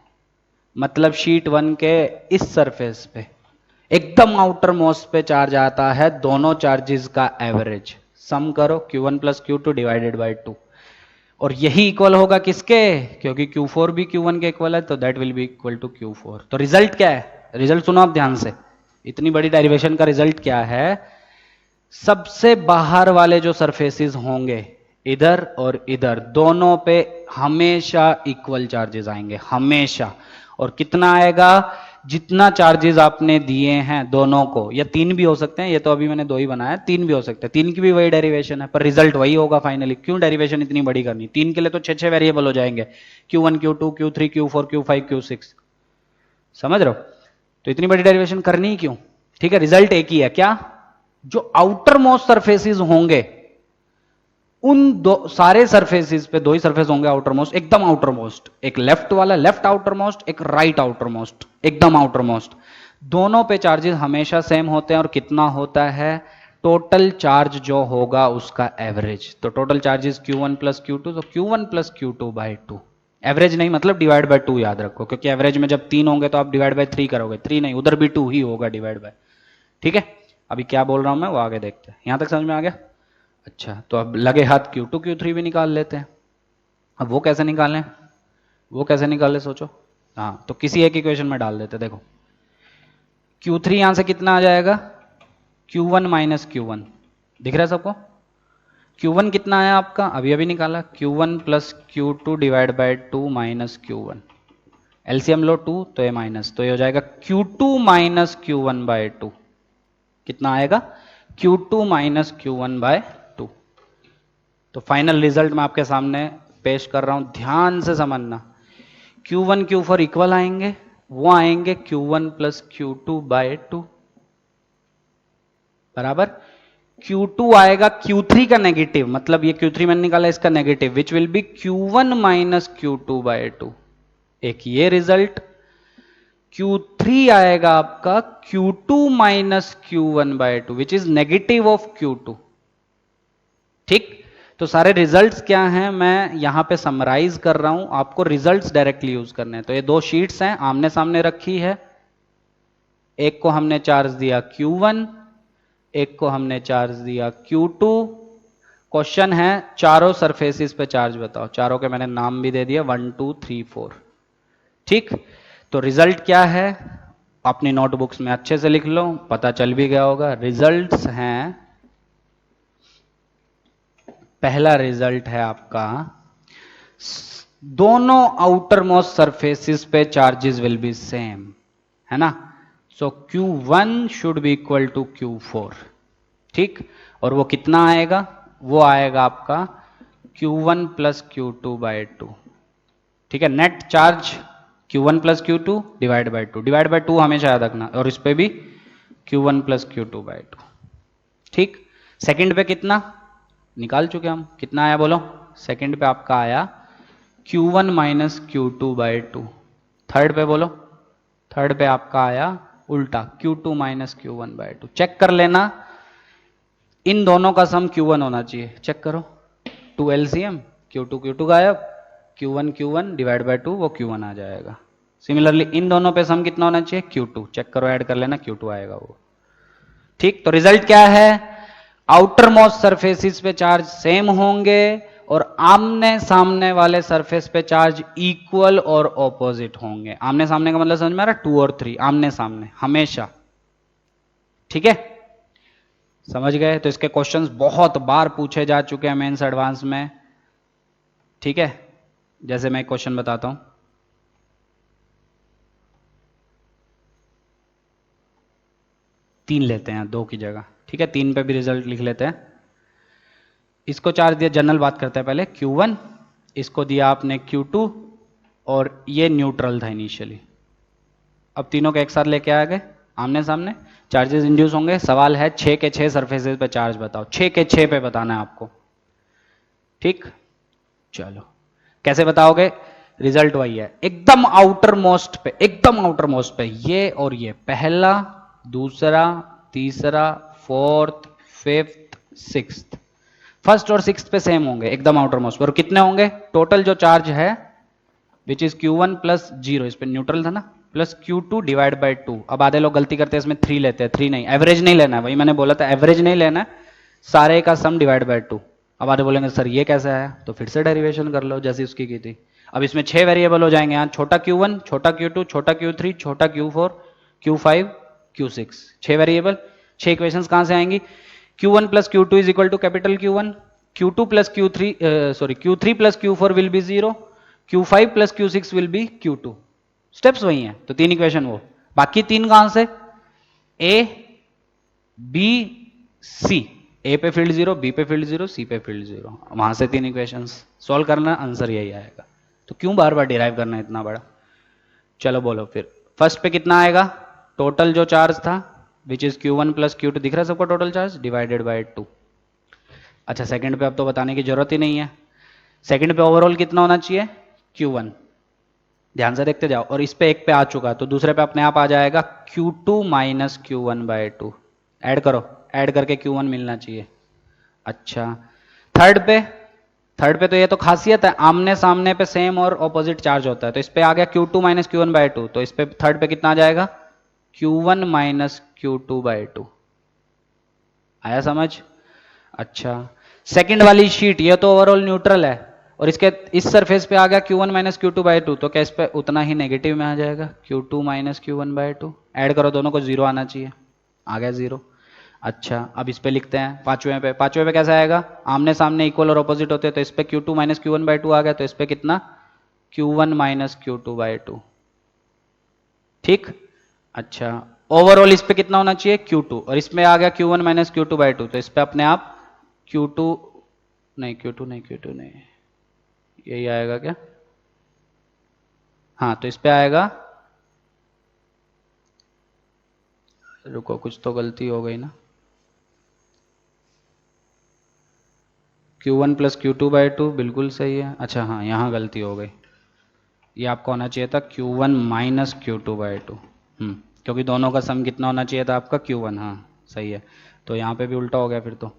मतलब शीट 1 के इस सरफेस पे एकदम आउटर मोस्ट पे चार्ज आता है, दोनों चार्जेस का एवरेज सम करो, Q1 plus Q2 divided by 2, और यही इक्वल होगा किसके, क्योंकि Q4 भी Q1 के इक्वल है, तो that will be equal to Q4। तो रिजल्ट क्या है, रिजल्ट सुनो आप ध्यान से, इतनी बड़ी डेरिवेशन का रिजल्ट क्या है, सबसे बाहर वाले जो सरफेसेस होंगे इधर और इधर, दोनों पे हमेशा इक्वल चार्जेस आएंगे, हमेशा। और कितना आएगा, जितना चार्जेस आपने दिए हैं दोनों को, या तीन भी हो सकते हैं, ये तो अभी मैंने दो ही बनाया, तीन भी हो सकते हैं, तीन की भी वही डेरिवेशन है, पर रिजल्ट वही होगा फाइनली। क्यों डेरिवेशन इतनी बड़ी करनी, तीन के लिए तो 6 वेरिएबल हो जाएंगे, Q1 Q2 Q3 Q4 Q5 Q6, समझ रहे हो? तो इतनी बड़ी डेरिवेशन करनी ही क्यों? ठीक है, रिजल्ट एक ही है, क्या, जो आउटर मोस्ट सरफेसेस होंगे उन दो सारे सरफेसेस पे, दो ही सरफेस होंगे आउटर मोस्ट, एकदम आउटर मोस्ट, एक लेफ्ट वाला लेफ्ट आउटर मोस्ट, एक राइट आउटर मोस्ट, एकदम आउटर मोस्ट, दोनों पे चार्जेस हमेशा सेम होते हैं। और कितना होता है, टोटल चार्ज जो होगा उसका एवरेज। तो total charges Q1 plus Q2, तो Q1 plus Q2 by 2, average नहीं मतलब डिवाइड बाय 2 याद रखो, क्योंकि एवरेज में जब 3 होंगे तो आप डिवाइड बाय 3 करोगे, 3 नहीं, उधर भी 2 ही होगा डिवाइड बाय। ठीक है, अभी क्या बोल रहा हूं मैं वो आगे देखते हैं, यहां तक समझ में आ गया? अच्छा, तो अब लगे हाथ Q2 Q3 भी निकाल लेते हैं। अब वो कैसे निकालें, वो कैसे निकाले सोचो। हाँ, तो किसी एक इक्वेशन में डाल देते, देखो Q3 यहां से कितना आ जाएगा, Q1 माइनस Q1, दिख रहा है सबको? Q1 कितना आया आपका, अभी अभी निकाला, Q1 plus Q2 divide by 2 minus Q1, LCM लो 2 तो ये माइनस, तो ये हो जाएगा Q2 माइनस Q1 बाय 2। कितना आएगा, Q2 माइनस Q1 बाय 2। तो फाइनल रिजल्ट मैं आपके सामने पेश कर रहा हूं, ध्यान से समझना। Q1 Q4 इक्वल आएंगे, वो आएंगे Q1 प्लस Q2 बाय 2 बराबर। Q2 आएगा Q3 का नेगेटिव, मतलब ये Q3 मैंने निकाला इसका negative, which will be Q1 minus Q2 by 2। एक ये रिजल्ट, Q3 आएगा आपका Q2 minus Q1 by 2 which is negative of Q2। ठीक, तो सारे रिजल्ट्स क्या हैं मैं यहां पे समराइज कर रहा हूं, आपको रिजल्ट्स डायरेक्टली यूज करने हैं। तो ये दो शीट्स हैं आमने सामने रखी है, एक को हमने चार्ज दिया Q1, एक को हमने चार्ज दिया Q2। क्वेश्चन है चारों सरफेसेस पे चार्ज बताओ, चारों के मैंने नाम भी दे दिया 1 2 3 4। ठीक, तो रिजल्ट क्या है अपनी नोटबुक्स में अच्छे से लिख लो, पता चल भी गया होगा। रिजल्ट्स हैं, पहला रिजल्ट है आपका, दोनों आउटर मोस्ट सरफेसेस पे चार्जेस विल बी सेम, है ना। So Q1 should be equal to Q4। ठीक, और वो कितना आएगा, वो आएगा आपका Q1 प्लस Q2 बाय 2। ठीक है, net charge Q1 plus Q2 divide by 2, divide by 2 हमेशा याद रखना, और इस पे भी Q1 प्लस Q2 बाय 2। ठीक, सेकंड पे कितना निकाल चुके हम, कितना आया बोलो, सेकंड पे आपका आया Q1 minus Q2 by two. Third पे बोलो, थर्ड पे आपका आया उल्टा Q2 minus Q1 by two. Check कर लेना, इन दोनों का सम Q1 होना चाहिए। चेक करो, 2 LCM, Q2 Q2 गायब, Q1 Q1 डिवाइड बाय 2 वो Q1 आ जाएगा। सिमिलरली इन दोनों पे सम कितना होना चाहिए? Q2। चेक करो, ऐड कर लेना, Q2 आएगा वो। ठीक, तो रिजल्ट क्या है? आउटर मोस्ट सरफेसिस पे चार्ज सेम होंगे और आमने सामने वाले सरफेस पे चार्ज इक्वल और ऑपोजिट होंगे। आमने सामने का मतलब समझ में आ रहा है? 2 और 3 आमने सामने हमेशा। ठीक है, समझ गए? तो इसके क्वेश्चंस बहुत बार पूछे जा चुके हैं मेंस एडवांस में। ठीक है, जैसे मैं एक क्वेश्चन बताता हूं, तीन लेते हैं दो की जगह। ठीक है, तीन पे भी रिजल्ट लिख लेते हैं। इसको चार्ज दिया, जनरल बात करते हैं पहले, Q1, इसको दिया आपने Q2 और ये न्यूट्रल था इनिशियली। अब तीनों के एक साथ लेके आ गए आमने सामने, चार्जेस इंड्यूस होंगे। सवाल है 6 के 6 सरफेसेस पे चार्ज बताओ, 6 के 6 पे बताना है आपको। ठीक, चलो कैसे बताओगे? रिजल्ट वही है, एकदम आउटर मोस्ट पे, एकदम आउटर मोस्ट पे ये और ये, पहला, दूसरा, तीसरा, फोर्थ, फिफ्थ, सिक्स्थ। फर्स्ट और सिक्स्थ पे सेम होंगे एकदम आउटर मोस्ट पर। कितने होंगे टोटल जो चार्ज है? विच इज Q1 प्लस 0, इस पे न्यूट्रल था ना, प्लस Q2 डिवाइड बाई 2। अब आधे लोग गलती करते हैं, इसमें 3 लेते हैं। 3 नहीं, एवरेज नहीं लेना है, वही मैंने बोला था, एवरेज नहीं लेना है, सारे का सम डिवाइड बाई 2। अब आधे बोलेंगे सर ये कैसे आया? तो फिर से डेरिवेशन कर लो जैसी उसकी की थी। अब इसमें 6 वेरिएबल हो जाएंगे, यहाँ छोटा Q1, छोटा Q2, छोटा Q3, छोटा Q4, Q5, Q6, 6 variable. 6 equations कहां से आएंगी? Q1 plus Q2 is equal to capital Q1, Q2 plus Q3 sorry Q3 plus Q4 will be 0, Q5 plus Q6 will be Q2। Steps वही हैं, तो 3 equation वो। बाकी 3 कहां से? A, B, C। ए पे फील्ड 0, बी पे फील्ड 0, सी पे फील्ड 0, वहां से 3 इक्वेशंस सॉल्व करना, आंसर यही आएगा। तो क्यों बार बार डिराइव करना है इतना बड़ा? चलो बोलो फिर, फर्स्ट पे कितना आएगा? टोटल जो चार्ज था विच इज Q1 प्लस Q2, दिख रहा है सबको टोटल चार्ज, डिवाइडेड बाई 2। अच्छा, सेकंड पे अब तो बताने की जरूरत ही नहीं है। सेकंड पे ओवरऑल कितना होना चाहिए? Q1। ध्यान से देखते जाओ, और इस पे एक पे आ चुका तो दूसरे पे अपने आप आ जाएगा Q2 minus Q1 by 2। Add करो, ऐड करके Q1 मिलना चाहिए। अच्छा, थर्ड पे, थर्ड पे तो ये तो खासियत है, आमने सामने पे सेम और ऑपोजिट चार्ज होता है, तो इस पे आ गया Q2 माइनस Q1 बाई 2। तो इस पे थर्ड पे कितना आ जाएगा? Q1 minus Q2 by 2। आया समझ? अच्छा, सेकंड वाली शीट ये तो ओवरऑल न्यूट्रल है, और इसके इस सरफेस पे आ गया Q1 माइनस Q2 बाई 2, तो क्या इस पे उतना ही नेगेटिव में आ जाएगा, Q2 minus Q1 by 2। Add करो, दोनों को 0 आना चाहिए, आ गया 0। अच्छा, अब इस पे लिखते हैं पांचवें पे। पांचवें पे कैसा आएगा? आमने सामने इक्वल और ऑपोजिट होते हैं, तो इस पे Q2 माइनस Q1 बाई 2 आ गया, तो इस पे कितना? Q1 minus Q2 by 2। ठीक, अच्छा, ओवरऑल इस पे कितना होना चाहिए? Q2, और इसमें आ गया Q1 माइनस Q2 बाई 2, तो इस पे अपने आप Q2 नहीं, Q2 नहीं, Q2 नहीं, यही आएगा क्या? हाँ, तो इस पे आएगा, रुको कुछ तो गलती हो गई ना, Q1 प्लस Q2 बाई 2 बिल्कुल सही है। अच्छा हाँ, यहाँ गलती हो गई, ये आपको होना चाहिए था Q1 माइनस Q2 बाई 2। क्योंकि दोनों का सम कितना होना चाहिए था आपका? Q1। हाँ सही है, तो यहाँ पे भी उल्टा हो गया फिर तो।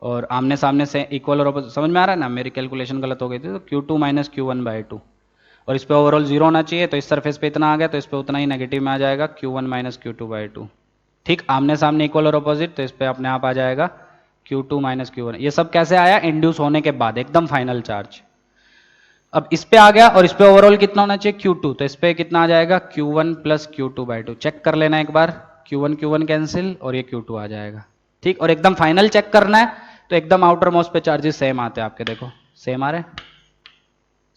और आमने सामने से इक्वल और ऑपोजिट, समझ में आ रहा है ना? मेरी कैलकुलेशन गलत हो गई थी, तो Q2 माइनस Q1 बाई 2, और इस पे ओवरऑल 0 होना चाहिए, तो इस सरफेस पे इतना आ गया, तो इस पे उतना ही नेगेटिव में आ जाएगा, Q1 माइनस Q2 बाई 2। ठीक, आमने सामने इक्वल और ऑपोजिट, तो इस पे अपने आप आ जाएगा Q2 माइनस Q1। ये सब कैसे आया? इंड्यूस होने के बाद एकदम फाइनल चार्ज। अब इस पे आ गया, और इस पे ओवरऑल कितना होना चाहिए? Q2, तो इस पे कितना आ जाएगा? Q1 plus Q2 by 2। Check कर लेना एक बार, Q1 Q1 कैंसिल, और ये Q2 आ जाएगा। ठीक, और एकदम फाइनल चेक करना है, तो एकदम आउटर मोस्ट पे चार्जेस सेम आते हैं आपके, देखो सेम आ रहे हैं,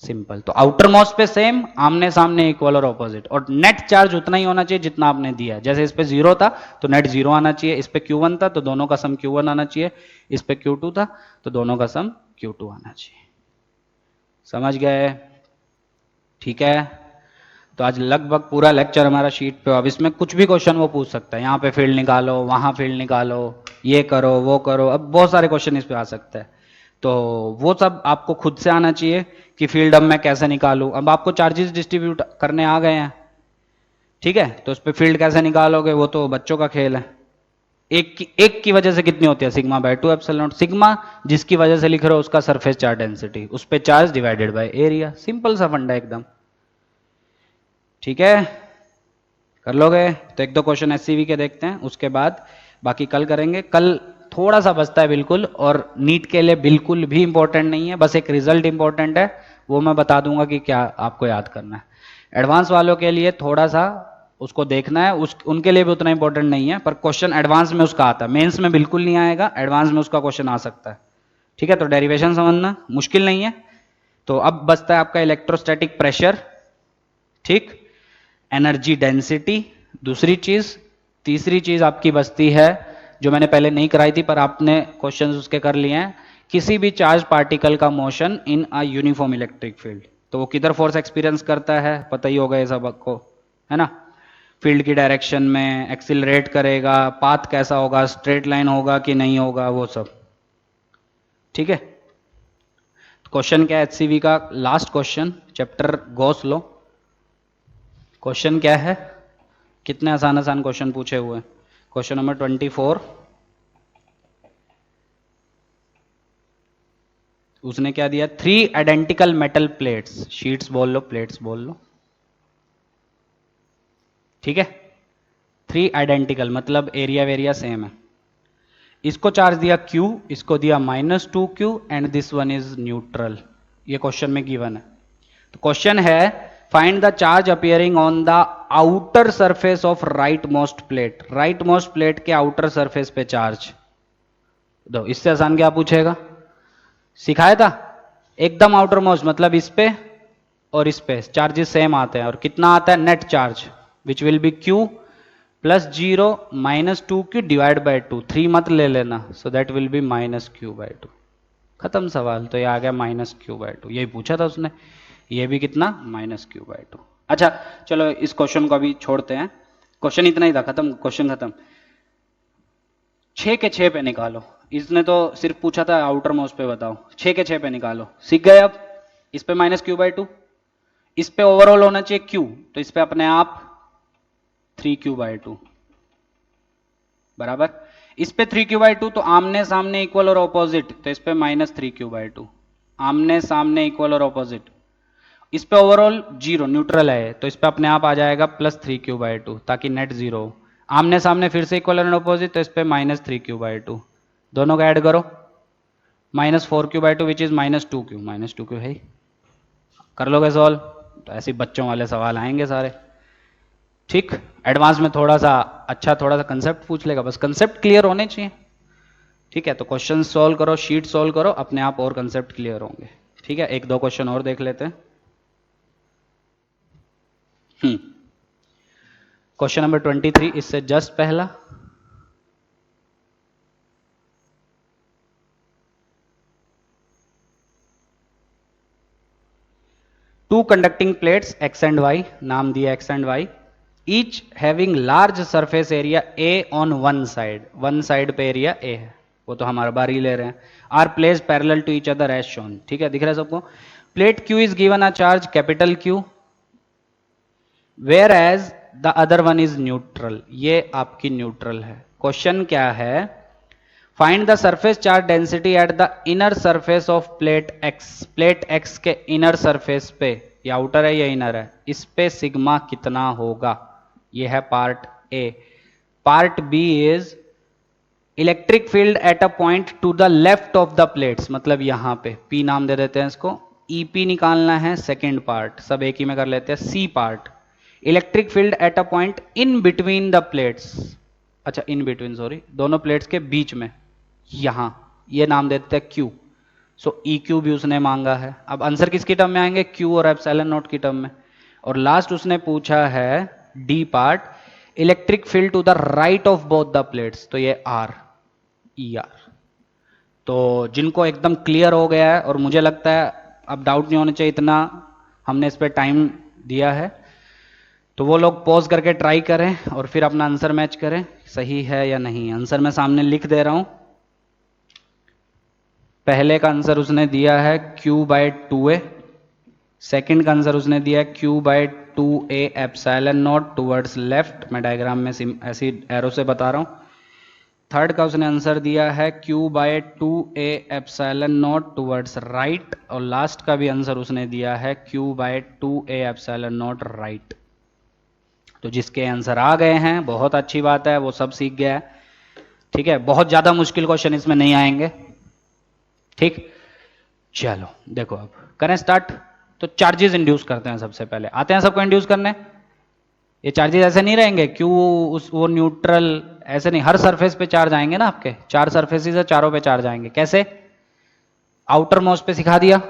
सिंपल। तो आउटर मोस्ट पे सेम, आमने सामने इक्वल और ऑपोजिट, और नेट चार्ज उतना ही होना चाहिए जितना आपने दिया। जैसे इस पे 0 था तो नेट 0 आना चाहिए, इस पे Q1 था तो दोनों का सम Q1 आना चाहिए, इस पे Q2 था तो दोनों का सम Q2 आना चाहिए। समझ गए? ठीक है, तो आज लगभग पूरा लेक्चर हमारा शीट पे। अब इसमें कुछ भी क्वेश्चन वो पूछ सकता है, यहाँ पे फील्ड निकालो, वहां फील्ड निकालो, ये करो वो करो, अब बहुत सारे क्वेश्चन इस पे आ सकते हैं। तो वो सब आपको खुद से आना चाहिए कि फील्ड अब मैं कैसे निकालूं। अब आपको चार्जेस डिस्ट्रीब्यूट करने आ गए हैं, ठीक है, तो उस पर फील्ड कैसे निकालोगे वो तो बच्चों का खेल है। एक की वजह से कितनी होती है, sigma by 2 epsilon not. Sigma जिसकी वजह से लिख रहे हो उसका सरफेस चार्ज डेंसिटी, उस पे charge divided by area, simple सा फंडा एकदम, ठीक है, कर लोगे। तो एक दो क्वेश्चन एससीवी के देखते हैं, उसके बाद बाकी कल करेंगे। कल थोड़ा सा बचता है बिल्कुल, और नीट के लिए बिल्कुल भी इंपॉर्टेंट नहीं है, बस एक रिजल्ट इंपॉर्टेंट है, वो मैं बता दूंगा कि क्या आपको याद करना है। एडवांस वालों के लिए थोड़ा सा उसको देखना है, उनके लिए भी उतना इंपॉर्टेंट नहीं है, पर क्वेश्चन एडवांस में उसका आता है, मेंस में बिल्कुल नहीं आएगा, एडवांस में उसका क्वेश्चन आ सकता है, ठीक है। तो डेरिवेशन समझना मुश्किल नहीं है। तो अब बचता है आपका इलेक्ट्रोस्टैटिक प्रेशर, ठीक, एनर्जी डेंसिटी दूसरी चीज, तीसरी चीज आपकी बचती है जो मैंने पहले नहीं कराई थी पर आपने क्वेश्चंस उसके कर लिए हैं, किसी भी चार्ज पार्टिकल का motion in a uniform electric field. तो वो किधर फोर्स एक्सपीरियंस करता है पता ही होगा ये सब आपको, है ना, फील्ड की डायरेक्शन में एक्सिलरेट करेगा, पाथ कैसा होगा, स्ट्रेट लाइन होगा कि नहीं होगा, वो सब, ठीक है। क्वेश्चन क्या है एचसीवी का, last question, chapter go slow. Question क्या है, कितने आसान आसान क्वेश्चन पूछे हुए हैं। क्वेश्चन नंबर 24, उसने क्या दिया, 3 आइडेंटिकल मेटल प्लेट्स, शीट्स बोल लो, प्लेट्स बोल लो, ठीक है। 3 आइडेंटिकल मतलब एरिया वेरिया सेम है। इसको चार्ज दिया Q, इसको दिया -2Q and this one is neutral, ये क्वेश्चन में गिवन है। तो क्वेश्चन है find the charge appearing on the outer surface of right most plate, right most plate के आउटर सरफेस पे चार्ज दो। इससे आसान क्या पूछेगा, सिखाया था, एकदम आउटर मोस्ट मतलब इस पे और इस पे चार्जेस सेम आते हैं, और कितना आता है net charge, which will be Q +0 -2Q divide by 2, 3 मत ले लेना, so that will B -Q/2, खत्म सवाल। तो ये आ गया -Q/2, यही पूछा था उसने, ये भी कितना -Q/2। अच्छा चलो इस क्वेश्चन को अभी छोड़ते हैं, क्वेश्चन इतना ही था, खत्म, क्वेश्चन खत्म। 6 के 6 पे निकालो, इसने तो सिर्फ पूछा था आउटर मोस्ट पे बताओ, 6 के 6 पे निकालो, सीख गए अब। इस पे -Q/2, इस पे ओवरऑल होना चाहिए Q, तो इस पे अपने आप 3Q/2 बराबर, इस पे 3Q/2, तो आमने सामने इक्वल और ऑपोजिट, तो इस पे -3Q/2, आमने सामने इक्वल और ऑपोजिट, इस पे ओवरऑल 0 न्यूट्रल है, तो इस पे अपने आप आ जाएगा +3Q/2 ताकि नेट 0 हो। आमने सामने फिर से इक्वल एंड ऑपोजिट, तो इस पे -3Q/2, दोनों का ऐड करो, -4Q/2 which is -2Q, -2Q है ही। कर लोगे सॉल्व, तो ऐसे बच्चों वाले सवाल आएंगे सारे, ठीक। एडवांस में थोड़ा सा अच्छा, थोड़ा सा कंसेप्ट पूछ लेगा, बस कंसेप्ट क्लियर होने चाहिए, ठीक है। तो क्वेश्चन सॉल्व करो, शीट सॉल्व करो, अपने आप और कंसेप्ट क्लियर होंगे, ठीक है। एक दो क्वेश्चन और देख लेते हैं। क्वेश्चन नंबर 23, इससे जस्ट पहला, two conducting plates X and Y, नाम दिया X and Y, each having large surface area A on one side पे एरिया ए है, वो तो हमारा बारी ले रहे हैं, are place parallel to each other as shown, ठीक है, दिख रहा है सबको। Plate Q is given a charge capital Q, where as the other one is neutral, ये आपकी न्यूट्रल है। क्वेश्चन क्या है, find the surface charge density at the inner surface of plate x, plate x के inner surface पे, ये outer है या इनर है, इस पे सिग्मा कितना होगा, ये है part A. Part B is electric field at a point to the left of the plates, मतलब यहां पे पी नाम दे देते हैं इसको, ईपी निकालना है सेकेंड पार्ट, सब एक ही में कर लेते हैं, C part electric field at a point in between the plates, अच्छा इन बिटवीन सॉरी, दोनों प्लेट्स के बीच में, यहां, ये नाम देते हैं क्यू, सो ई क्यू भी उसने मांगा है। अब आंसर किसकी टर्म में आएंगे, क्यू और एप्सिलॉन नॉट की टर्म में। और लास्ट उसने पूछा है D part, electric field to the right of both the plates, तो ये आर, ई आर। तो जिनको एकदम क्लियर हो गया है, और मुझे लगता है अब डाउट नहीं होना चाहिए, इतना हमने इस पर टाइम दिया है, तो वो लोग पॉज करके ट्राई करें और फिर अपना आंसर मैच करें, सही है या नहीं। आंसर मैं सामने लिख दे रहा हूं, पहले का आंसर उसने दिया है q/2a, सेकंड का आंसर उसने दिया है q/2a epsilon not towards left, मैं डायग्राम में ऐसी एरो से बता रहा हूं। थर्ड का उसने आंसर दिया है q/2a epsilon not towards right, और लास्ट का भी आंसर उसने दिया है q/2a एप्सिलॉन नॉट राइट। तो जिसके आंसर आ गए हैं बहुत अच्छी बात है, वो सब सीख गया है। ठीक है, बहुत ज्यादा मुश्किल क्वेश्चन इसमें नहीं आएंगे। ठीक, चलो देखो अब करें स्टार्ट। तो चार्जेस इंड्यूस करते हैं, सबसे पहले आते हैं सबको इंड्यूस करने। ये चार्जेस ऐसे नहीं रहेंगे क्यू उस वो न्यूट्रल, ऐसे नहीं, हर सरफेस पे चार्ज आएंगे ना, आपके 4 सरफेसेस है, चारों पे चार्ज आएंगे। कैसे? आउटर मोस्ट पे सिखा दिया,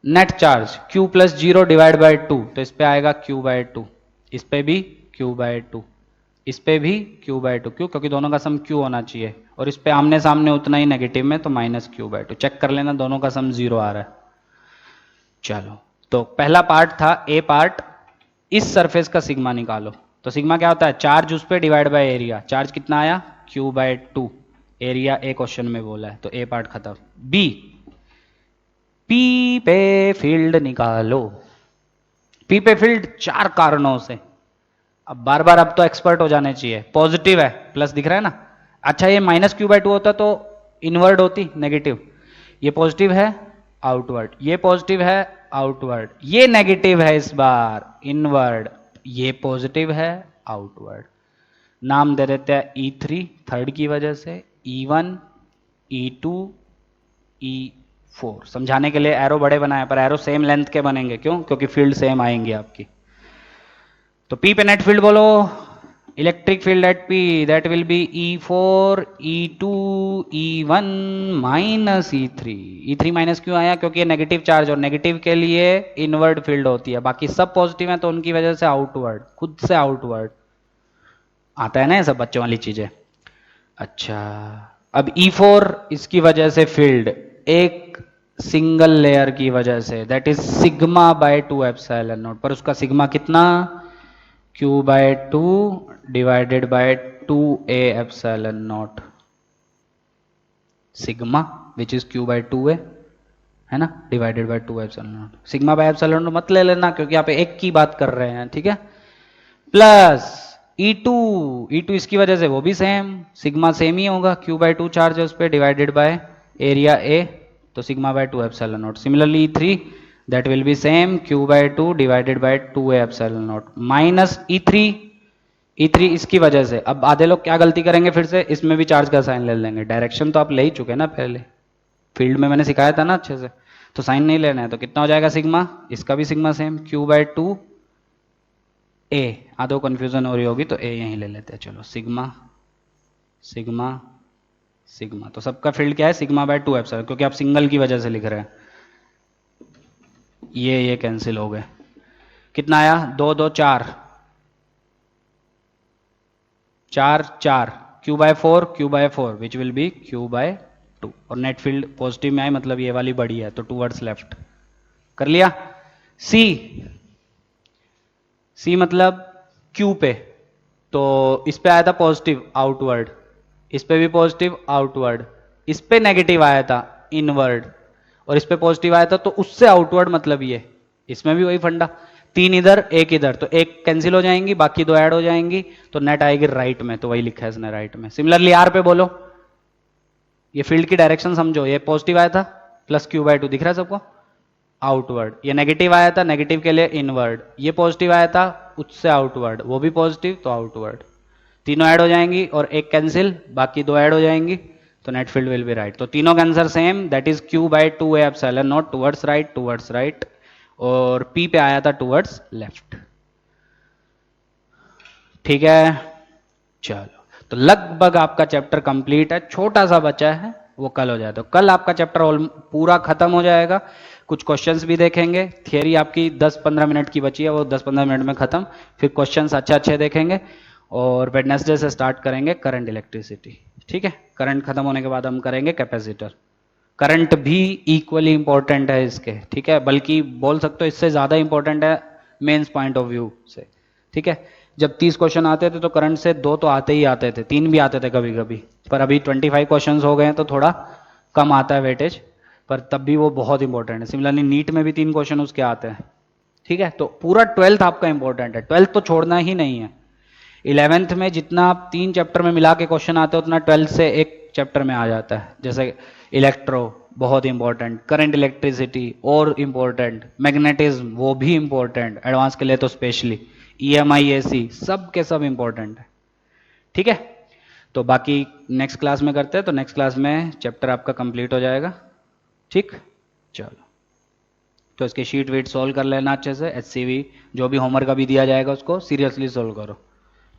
net charge q+0 divide by 2, तो इस पे आएगा q/2, इस पे भी q/2, इस पे भी q/2। क्यों? क्योंकि दोनों का सम q होना चाहिए, और इस पे आमने सामने उतना ही नेगेटिव में, तो -q/2। चेक कर लेना, दोनों का सम 0 आ रहा है। चलो, तो पहला पार्ट था ए पार्ट, इस सरफेस का सिग्मा निकालो। तो सिग्मा क्या होता है? चार्ज उस पे डिवाइड बाय एरिया। चार्ज कितना आया? q/2, एरिया ए क्वेश्चन में बोला है, तो ए पार्ट खत्म। बी, पी पे फील्ड निकालो। पी पे फील्ड 4 कारणों से, अब बार बार अब तो एक्सपर्ट हो जाने चाहिए। पॉजिटिव है, प्लस दिख रहा है ना। अच्छा, ये -q/2 होता तो इनवर्ड होती, नेगेटिव। ये पॉजिटिव है, आउटवर्ड। ये पॉजिटिव है, आउटवर्ड। ये नेगेटिव है, इस बार इनवर्ड। ये पॉजिटिव है, आउटवर्ड। नाम दे देते हैं E3 थर्ड की वजह से, E1, E2, E4। समझाने के लिए एरो बड़े बनाए, पर एरो सेम लेंथ के बनेंगे। क्यों? क्योंकि फील्ड सेम आएंगी आपकी। तो P पे नेट फील्ड बोलो, electric field eight P that will B E4, E2, E1 minus E3। E3 minus क्यों आया? क्योंकि ये नेगेटिव चार्ज, और नेगेटिव के लिए इनवर्ड फील्ड होती है। बाकी सब पॉजिटिव है, तो उनकी वजह से आउटवर्ड, खुद से आउटवर्ड आता है ना, ये सब बच्चों वाली चीजें। अच्छा, अब E4 इसकी वजह से फील्ड, एक सिंगल लेयर की वजह से, दैट इज σ/2 एप्सिलॉन नॉट, पर उसका सिग्मा कितना? q/2 divided by 2a epsilon not, sigma which is q/2a है ना, divided by 2 epsilon not. Sigma by epsilon not मत ले लेना, क्योंकि आप एक की बात कर रहे हैं। ठीक है, प्लस E2, E2 इसकी वजह से वो भी सेम, सिग्मा सेम ही होगा, q/2 चार्ज है उस पर, डिवाइडेड बाय एरिया ए, तो σ/2 epsilon naught. Similarly E3 that will be same, q/2 divided by 2a epsilon naught, minus E3 इसकी वजह से। अब आधे लोग क्या गलती करेंगे, फिर से इसमें भी चार्ज का साइन ले लेंगे। डायरेक्शन तो आप ले ही चुके ना पहले, फील्ड में मैंने सिखाया था ना अच्छे से, तो साइन नहीं लेना है। तो कितना हो जाएगा सिग्मा? इसका भी सिग्मा सेम, q/2 ए, आधो कंफ्यूजन हो रही होगी तो ए यहीं ले लेते हैं। चलो, सिग्मा सिग्मा सिग्मा, तो सबका फील्ड क्या है? σ/2 एप्सिलॉन, क्योंकि आप सिंगल की वजह से लिख रहे हैं। ये कैंसिल हो गए। कितना आया? 2 2 4 4 4, q/4 q/4 which will B q/2, और नेट फील्ड पॉजिटिव में आए, मतलब ये वाली बड़ी है, तो टूवर्ड्स लेफ्ट कर लिया। सी मतलब Q पे, तो इस पे आया था पॉजिटिव, आउटवर्ड। इस पे भी पॉजिटिव, आउटवर्ड। इस पे नेगेटिव आया था, इनवर्ड। और इस पे पॉजिटिव आया था, तो उससे आउटवर्ड, मतलब ये। इसमें भी वही फंडा, 3 इधर 1 इधर, तो एक कैंसिल हो जाएंगी, बाकी 2 ऐड हो जाएंगी, तो नेट आएगी राइट में, तो वही लिखा है इसने राइट में। सिमिलरली आर पे बोलो, ये फील्ड की डायरेक्शन समझो, ये पॉजिटिव आया था, प्लस q/2 दिख रहा है सबको, आउटवर्ड। ये नेगेटिव आया था, नेगेटिव के लिए इनवर्ड। ये पॉजिटिव आया था, उससे आउटवर्ड, वो भी पॉजिटिव, तो आउटवर्ड। तीनों ऐड हो जाएंगी, और एक कैंसिल, बाकी 2 ऐड हो जाएंगी, तो net field will be right. तो तीनों का answer same, that is q/2a epsilon not towards right, और P पे आया था टुवर्ड्स लेफ्ट। ठीक है, चलो, तो लगभग आपका चैप्टर कंप्लीट है, छोटा सा बचा है, वो कल हो जाए। तो कल आपका चैप्टर पूरा खत्म हो जाएगा। कुछ क्वेश्चंस भी देखेंगे, थियरी आपकी 10-15 मिनट की बची है, वो 10-15 मिनट में खत्म। फिर क्वेश्चंस अच्छे अच्छे देखेंगे, और वेडनेसडे से स्टार्ट करेंगे करंट इलेक्ट्रिसिटी। ठीक है, करंट खत्म होने के बाद हम करेंगे कैपेसिटर। करंट भी इक्वली इंपॉर्टेंट है इसके, ठीक है, बल्कि बोल सकते हो इससे ज्यादा इंपॉर्टेंट है मेंस पॉइंट ऑफ व्यू से। ठीक है, जब 30 क्वेश्चन आते थे तो करंट से 2 तो आते ही आते थे, 3 भी आते थे कभी कभी, पर अभी 25 क्वेश्चन हो गए हैं, तो थोड़ा कम आता है वेटेज। पर तब भी वो बहुत इंपॉर्टेंट है। सिमिलरली नीट में भी 3 क्वेश्चन उसके आते हैं, ठीक है। तो पूरा 12th आपका इंपॉर्टेंट है, 12th तो छोड़ना ही नहीं है। 11th में जितना आप 3 चैप्टर में मिला के क्वेश्चन आते हैं उतना 12th से एक चैप्टर में आ जाता है। जैसे इलेक्ट्रो बहुत इंपॉर्टेंट, करंट इलेक्ट्रिसिटी और इंपॉर्टेंट, मैग्नेटिज्म वो भी इंपॉर्टेंट, एडवांस के लिए तो स्पेशली EMI AC सब के सब इंपॉर्टेंट है, ठीक है। तो बाकी नेक्स्ट क्लास में करते हैं, तो नेक्स्ट क्लास में चैप्टर आपका कंप्लीट हो जाएगा, ठीक। चलो, तो इसके शीट वीट सोल्व कर लेना अच्छे से, HCV जो भी होमवर्क अभी दिया जाएगा उसको सीरियसली सोल्व करो,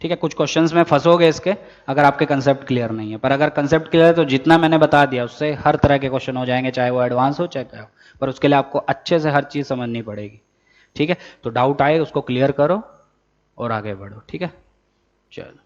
ठीक है। कुछ क्वेश्चंस में फंसोगे इसके अगर आपके कंसेप्ट क्लियर नहीं है, पर अगर कंसेप्ट क्लियर है तो जितना मैंने बता दिया उससे हर तरह के क्वेश्चन हो जाएंगे, चाहे वो एडवांस हो चाहे क्या हो, पर उसके लिए आपको अच्छे से हर चीज़ समझनी पड़ेगी, ठीक है। तो डाउट आए उसको क्लियर करो और आगे बढ़ो, ठीक है। चलो।